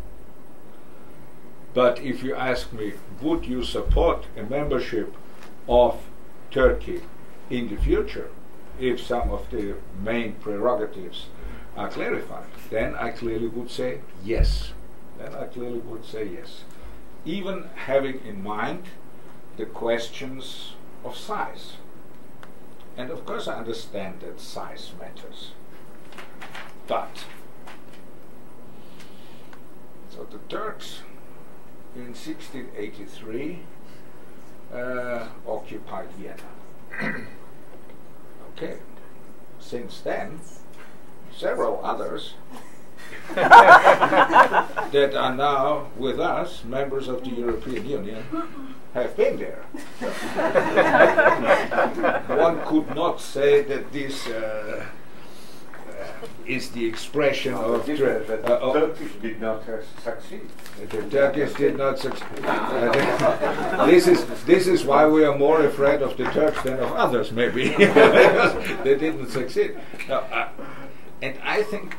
But if you ask me, would you support a membership of Turkey in the future, if some of the main prerogatives are clarified, then I clearly would say yes. Then I clearly would say yes. Even having in mind the questions of size. And of course I understand that size matters. But, so the Turks in 1683 occupied Vienna. Okay. Since then, several others that are now with us, members of the European Union, have been there. One could not say that this is the expression of
Turkish did not succeed.
The Turkish did not succeed. This is why we are more afraid of the Turks than of others, maybe, because they didn't succeed. Now, and I think,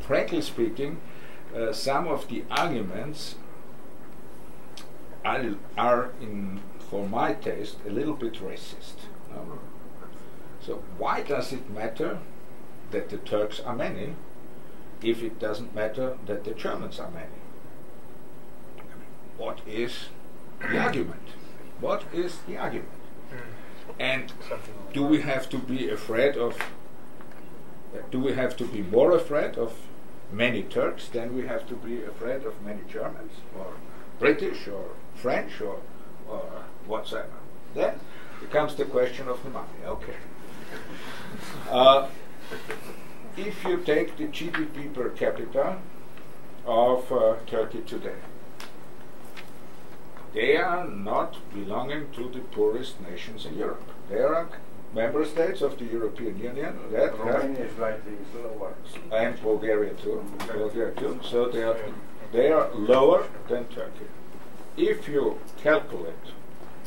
frankly speaking, some of the arguments are, for my taste, a little bit racist. So why does it matter that the Turks are many if it doesn't matter that the Germans are many? What is the argument? What is the argument? And do we have to be afraid of Do we have to be more afraid of many Turks than we have to be afraid of many Germans or British or French or whatsoever? Then becomes the question of the money. Okay. If you take the GDP per capita of Turkey today, they are not belonging to the poorest nations in Europe. They are member states of the European Union that
Romania is slightly lower.
And Bulgaria too. So they are lower than Turkey. If you calculate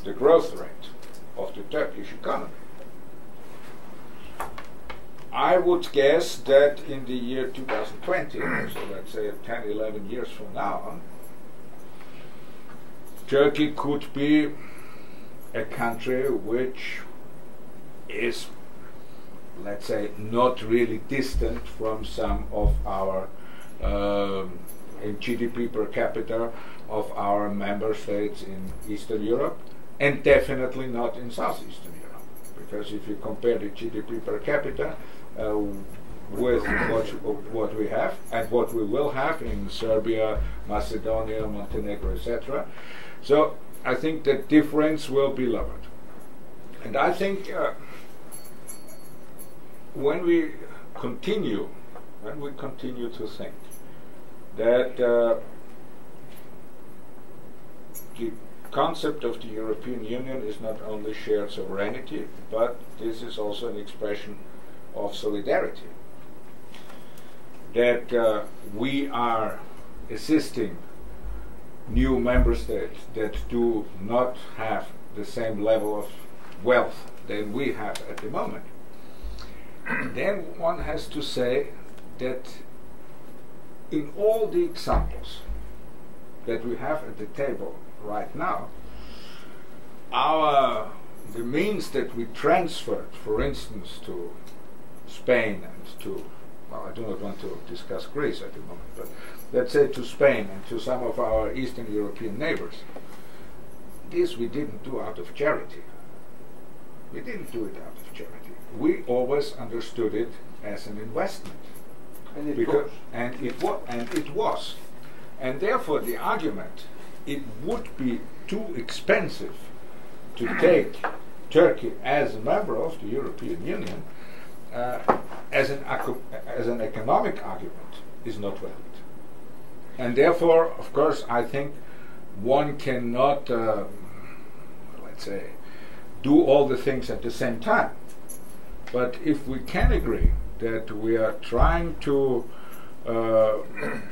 the growth rate of the Turkish economy, I would guess that in the year 2020, so let's say 10, 11 years from now, Turkey could be a country which is, let's say, not really distant from some of our in GDP per capita of our member states in Eastern Europe, and definitely not in Southeastern Europe. Because if you compare the GDP per capita with what we have and what we will have in Serbia, Macedonia, Montenegro, etc., so I think the difference will be lowered. And I think when we continue to think that the concept of the European Union is not only shared sovereignty, but this is also an expression of solidarity. That we are assisting new member states that do not have the same level of wealth than we have at the moment. Then one has to say that in all the examples that we have at the table right now, the means that we transferred, for instance, to Spain and to, well, I do not want to discuss Greece at the moment, but let's say to Spain and to some of our Eastern European neighbors, this we didn't do out of charity. We didn't do it out of charity. We always understood it as an investment.
And
it was. And therefore the argument, it would be too expensive to take Turkey as a member of the European Union as an economic argument is not valid. And therefore, of course, I think one cannot, let's say, do all the things at the same time. But if we can agree that we are trying to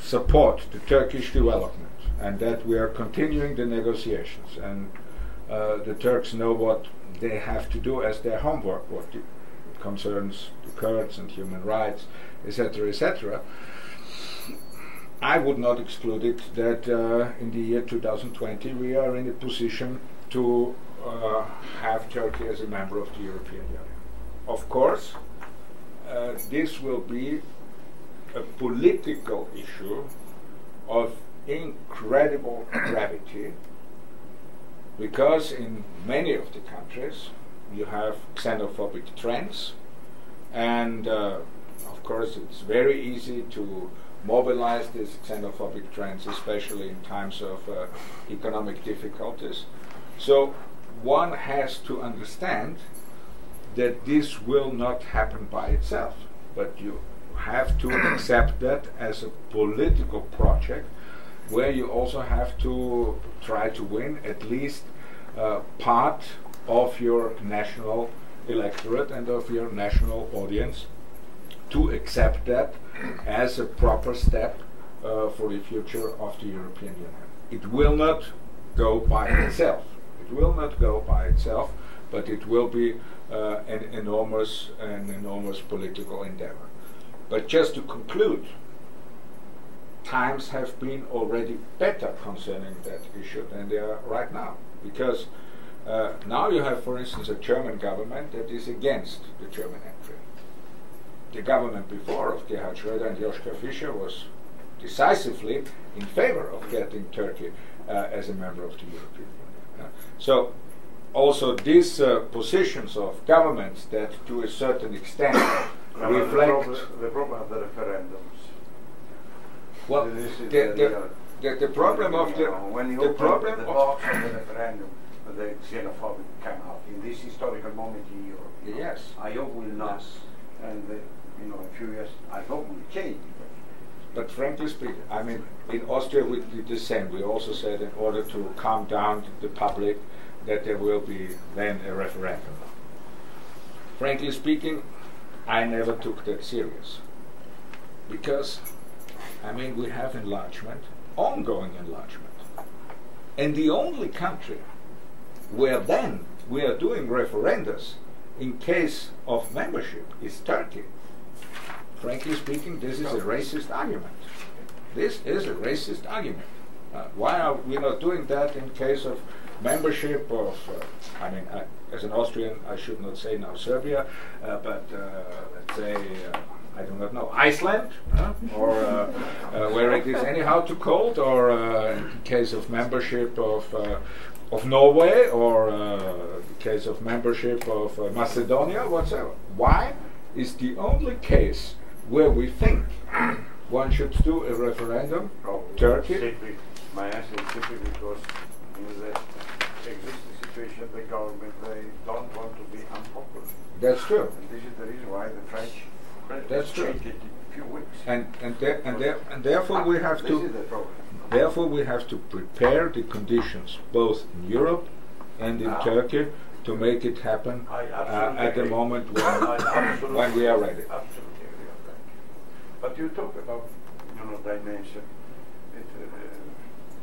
support the Turkish development and that we are continuing the negotiations and the Turks know what they have to do as their homework, what concerns the Kurds and human rights, etc., etc., I would not exclude it that in the year 2020 we are in a position to have Turkey as a member of the European Union. Of course, this will be a political issue of incredible gravity, because in many of the countries you have xenophobic trends, and of course it's very easy to mobilize these xenophobic trends, especially in times of economic difficulties. So one has to understand that this will not happen by itself, but you have to accept that as a political project where you also have to try to win at least part of your national electorate and of your national audience to accept that as a proper step for the future of the European Union. It will not go by itself. It will not go by itself, but it will be an enormous political endeavor. But just to conclude, times have been already better concerning that issue than they are right now, because now you have, for instance, a German government that is against the German entry. The government before of Gerhard Schröder and Joschka Fischer was decisively in favor of getting Turkey as a member of the European Union. So also these positions of governments that to a certain extent reflect.
The problem of the referendums.
Well,
This is
the problem of the
when you
the
open
problem
the
of
box of the referendum, the xenophobic come out in this historical moment in Europe.
Yes.
I hope will not,
Yes.
and in a few years, I hope will change.
But frankly speaking, I mean, in Austria we did the same. We also said in order to calm down the public that there will be then a referendum. Frankly speaking, I never took that serious. Because, I mean, we have enlargement, ongoing enlargement. And the only country where then we are doing referendums in case of membership is Turkey. Frankly speaking, this is a racist argument. This is a racist argument. Why are we not doing that in case of membership of, I mean, as an Austrian, I should not say now Serbia, but let's say, I do not know, Iceland, or where it is anyhow too cold, or in case of membership of Norway, or in case of membership of Macedonia, whatsoever. Why is the only case where we think one should do a referendum, Turkey?
Simply, my answer is simply because in the existing situation, the government, they don't want to be unpopular.
That's true.
And this is the reason why the French
That's true.
changed it in a few weeks.
And therefore we have
This
to.
is the problem.
Therefore, we have to prepare the conditions, both in Europe and in Turkey, to make it happen
I absolutely
at the
agree.
moment
I absolutely
when we are ready.
Absolutely agree on that. But you talk about, dimension. It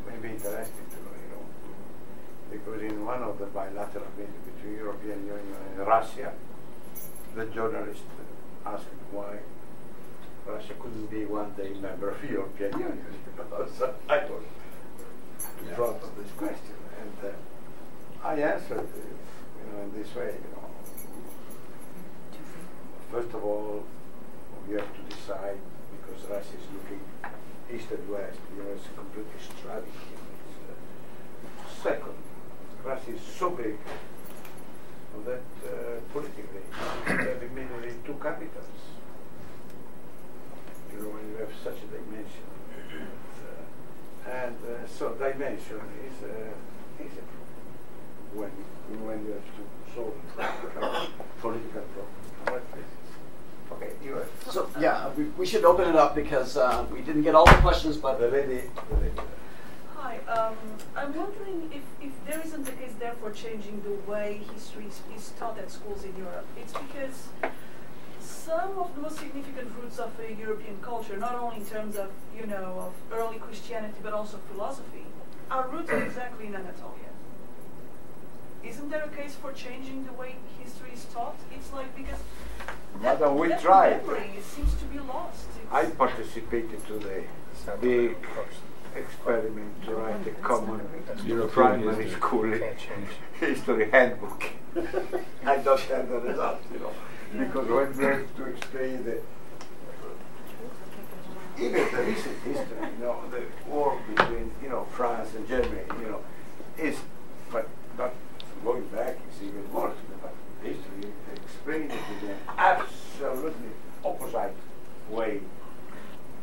may be interesting to know, because in one of the bilateral meetings between European Union and Russia, the journalist asked why Russia couldn't be one day member of the European Union. Because I was in front of this question, and I answered, in this way. First of all, we have to decide, because Russia is looking east and west. It's completely strategy. Second, Russia is so big that politically, they have immediately two capitals. When you have such a dimension, so dimension is a problem when you have to solve political problem. Okay, you have.
So yeah, we should open it up because we didn't get all the questions, but
The lady.
Hi, I'm wondering if there isn't a case there for changing the way history is taught at schools in Europe. It's because some of the most significant roots of a European culture, not only in terms of, of early Christianity, but also philosophy, are rooted exactly in Anatolia. Isn't there a case for changing the way history is taught? It's like, because
Madam, we
that
tried.
memory seems to be lost.
I participated to the big experiment to write a common
European
primary
history.
school history handbook. I don't have the results, because when we have to explain even the recent history, the war between, France and Germany, is, but not going back, it's even worse. But history explains it in an absolutely opposite way.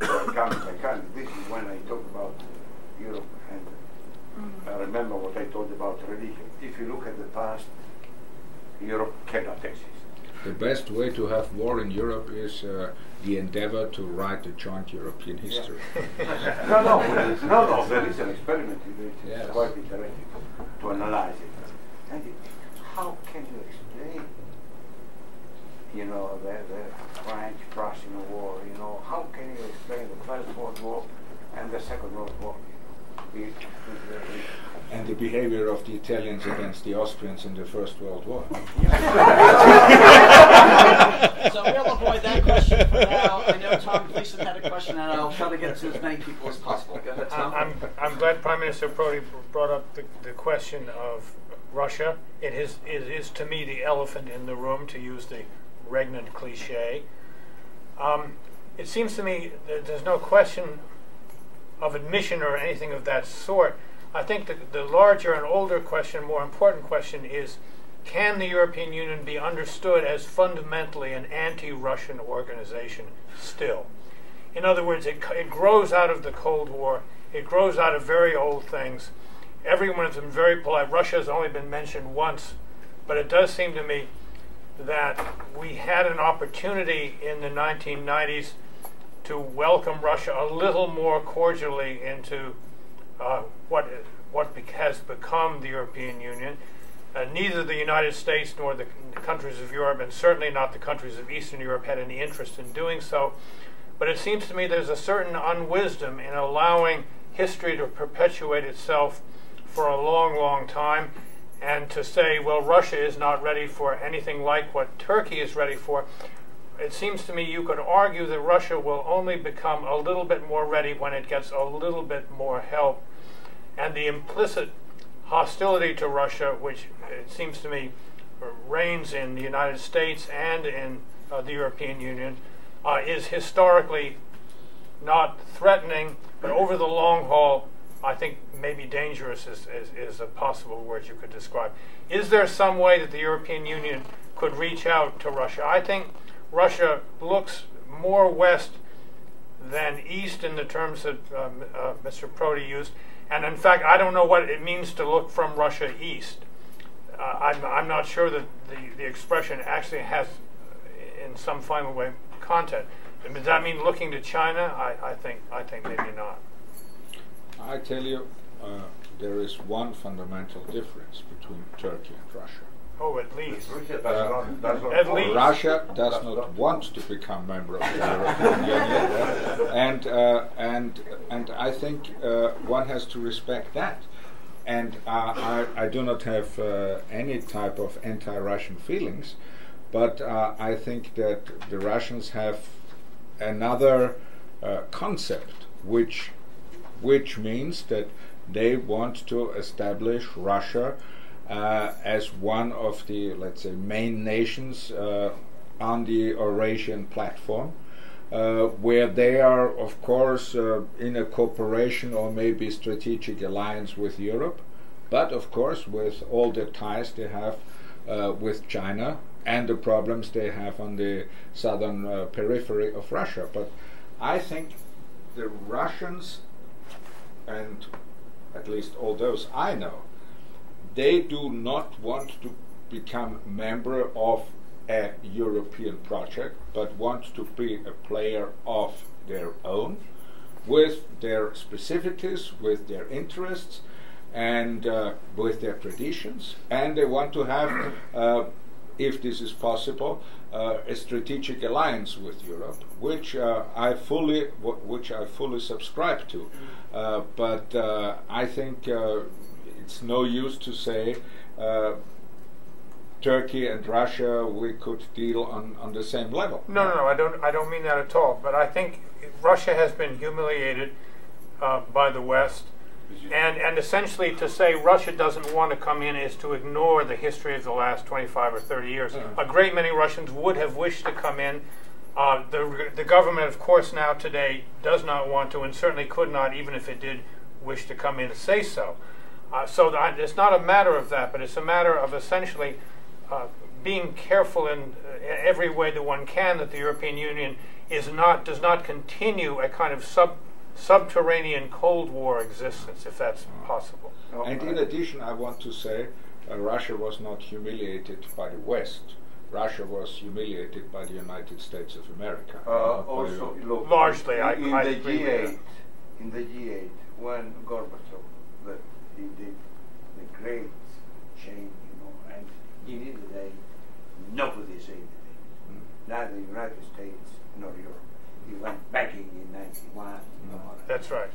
Country by country. This is when I talk about Europe, and I remember what I told about religion. If you look at the past, Europe cannot exist.
The best way to have war in Europe is the endeavor to write a joint European history.
No, there is an experiment in it. It's
Yes.
quite interesting to analyze it. And how can you explain, the French-Prussian War, how can you explain the First World War and the Second World War?
And the behavior of the Italians against the Austrians in the First World War.
so we'll avoid that question for now. I know Tom Gleason had a question, and I'll try to get to as many people as possible. Go ahead, Tom.
I'm glad Prime Minister Prodi brought up the question of Russia. It is to me the elephant in the room, to use the regnant cliche. It seems to me that there's no question of admission or anything of that sort. I think the larger and older question, more important question, is can the European Union be understood as fundamentally an anti-Russian organization still? In other words, it grows out of the Cold War. It grows out of very old things. Everyone has been very polite. Russia has only been mentioned once, but it does seem to me that we had an opportunity in the 1990s to welcome Russia a little more cordially into what has become the European Union. Neither the United States nor the countries of Europe, and certainly not the countries of Eastern Europe, had any interest in doing so. But it seems to me there's a certain unwisdom in allowing history to perpetuate itself for a long, long time, and to say, well, Russia is not ready for anything like what Turkey is ready for. It seems to me you could argue that Russia will only become a little bit more ready when it gets a little bit more help. And the implicit hostility to Russia, which it seems to me reigns in the United States and in the European Union, is historically not threatening, but over the long haul, I think maybe dangerous is a possible word you could describe. Is there some way that the European Union could reach out to Russia? I think Russia looks more west than east in the terms that Mr. Prodi used. And in fact, I don't know what it means to look from Russia east. I'm not sure that the expression actually has, in some final way, content. Does that mean looking to China? I think maybe not.
I tell you, there is one fundamental difference between Turkey and Russia.
Oh, at least.
At
least.
Russia does not want to become member of the European Union, and I think one has to respect that. And I do not have any type of anti-Russian feelings, but I think that the Russians have another concept, which means that they want to establish Russia as one of the, let's say, main nations on the Eurasian platform, where they are, of course, in a cooperation or maybe strategic alliance with Europe, but of course with all the ties they have with China and the problems they have on the southern periphery of Russia. But I think the Russians, and at least all those I know, they do not want to become member of a European project, but want to be a player of their own, with their specificities, with their interests, and with their traditions. And they want to have, if this is possible, a strategic alliance with Europe, which I fully subscribe to. But I think it's no use to say Turkey and Russia, we could deal on the same level.
No, I don't mean that at all. But I think Russia has been humiliated by the West, and essentially to say Russia doesn't want to come in is to ignore the history of the last 25 or 30 years. A great many Russians would have wished to come in. The government, of course, now today does not want to, and certainly could not, even if it did wish to come in, to say so. So it's not a matter of that, but it's a matter of essentially being careful in every way that one can that the European Union does not continue a kind of subterranean Cold War existence, if that's possible.
And in addition, I want to say Russia was not humiliated by the West. Russia was humiliated by the United States of America.
Also, look,
largely,
in the G8, when Gorbachev, he did the great change, and in the day, nobody said anything. Neither the United States nor Europe. He went begging in 91.
That's right.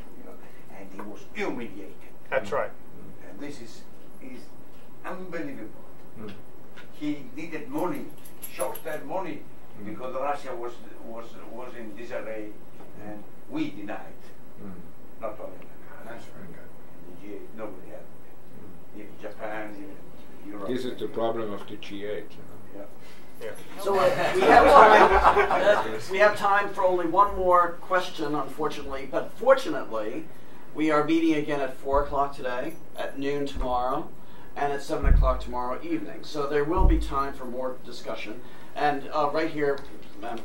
And he was humiliated.
That's right.
And this is unbelievable. He needed money, short-term money, because Russia was in disarray, and we denied. Not only
That's very good.
the G8, nobody had it. Even Japan, even Europe.
This is the problem of the G8.
Yeah.
So we have time for only one more question, unfortunately. But fortunately, we are meeting again at 4 o'clock today, at noon tomorrow, and at 7 o'clock tomorrow evening. So there will be time for more discussion. And right here, ma'am.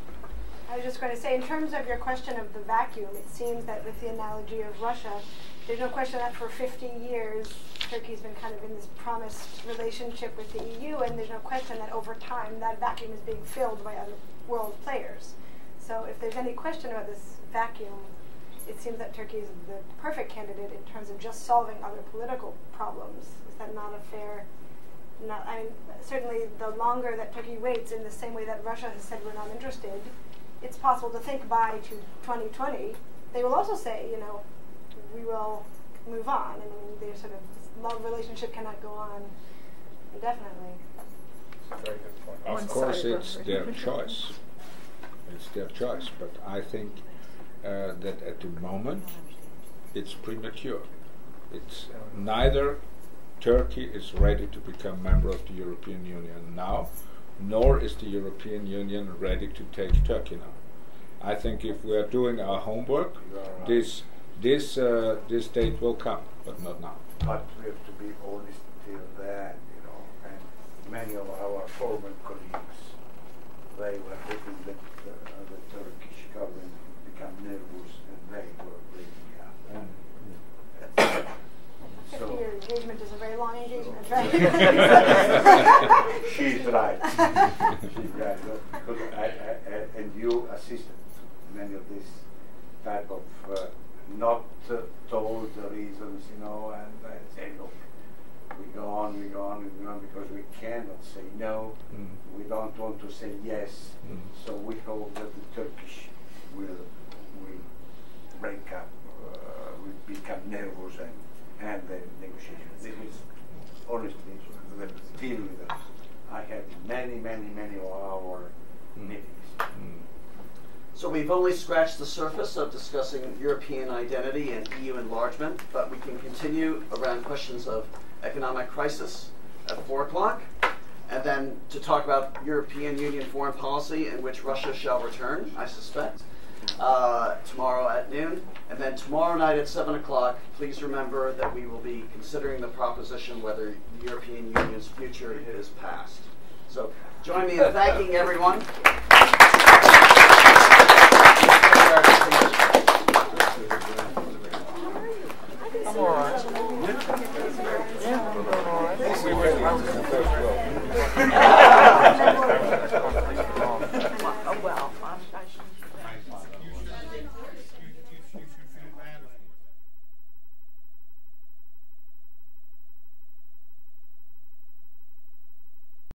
I was just going to say, in terms of your question of the vacuum, it seems that with the analogy of Russia, there's no question that for 50 years, Turkey's been kind of in this promised relationship with the EU, and there's no question that over time, that vacuum is being filled by other world players. So if there's any question about this vacuum, it seems that Turkey is the perfect candidate in terms of just solving other political problems. Is that not a fair... I mean, certainly the longer that Turkey waits, in the same way that Russia has said we're not interested, it's possible to think by to 2020, they will also say, you know, we will move on. I mean, their sort of love relationship cannot go on indefinitely.
That's a very good point.
Of course, it's their choice. It's their choice, but I think that at the moment it's premature. It's neither Turkey is ready to become member of the European Union now, nor is the European Union ready to take Turkey now. I think if we are doing our homework, this date will come, but not now.
But we have to be honest till then, you know, and many of our former colleagues, they were hoping that the Turkish government would become nervous, and they were breaking up.
50-year engagement is a very long engagement, right?
She's right. She's right. And you assisted to many of this type of not told the reasons, you know, and say, look, we go on, because we cannot say no. We don't want to say yes. So we hope that the Turkish will break up, will become nervous and the negotiations. This is honestly the feeling that I had many of our meetings.
So we've only scratched the surface of discussing European identity and EU enlargement, but we can continue around questions of economic crisis at 4 o'clock, and then to talk about European Union foreign policy, in which Russia shall return, I suspect, tomorrow at noon. And then tomorrow night at 7 o'clock, please remember that we will be considering the proposition whether the European Union's future is past. So join me in thanking everyone. Thank you.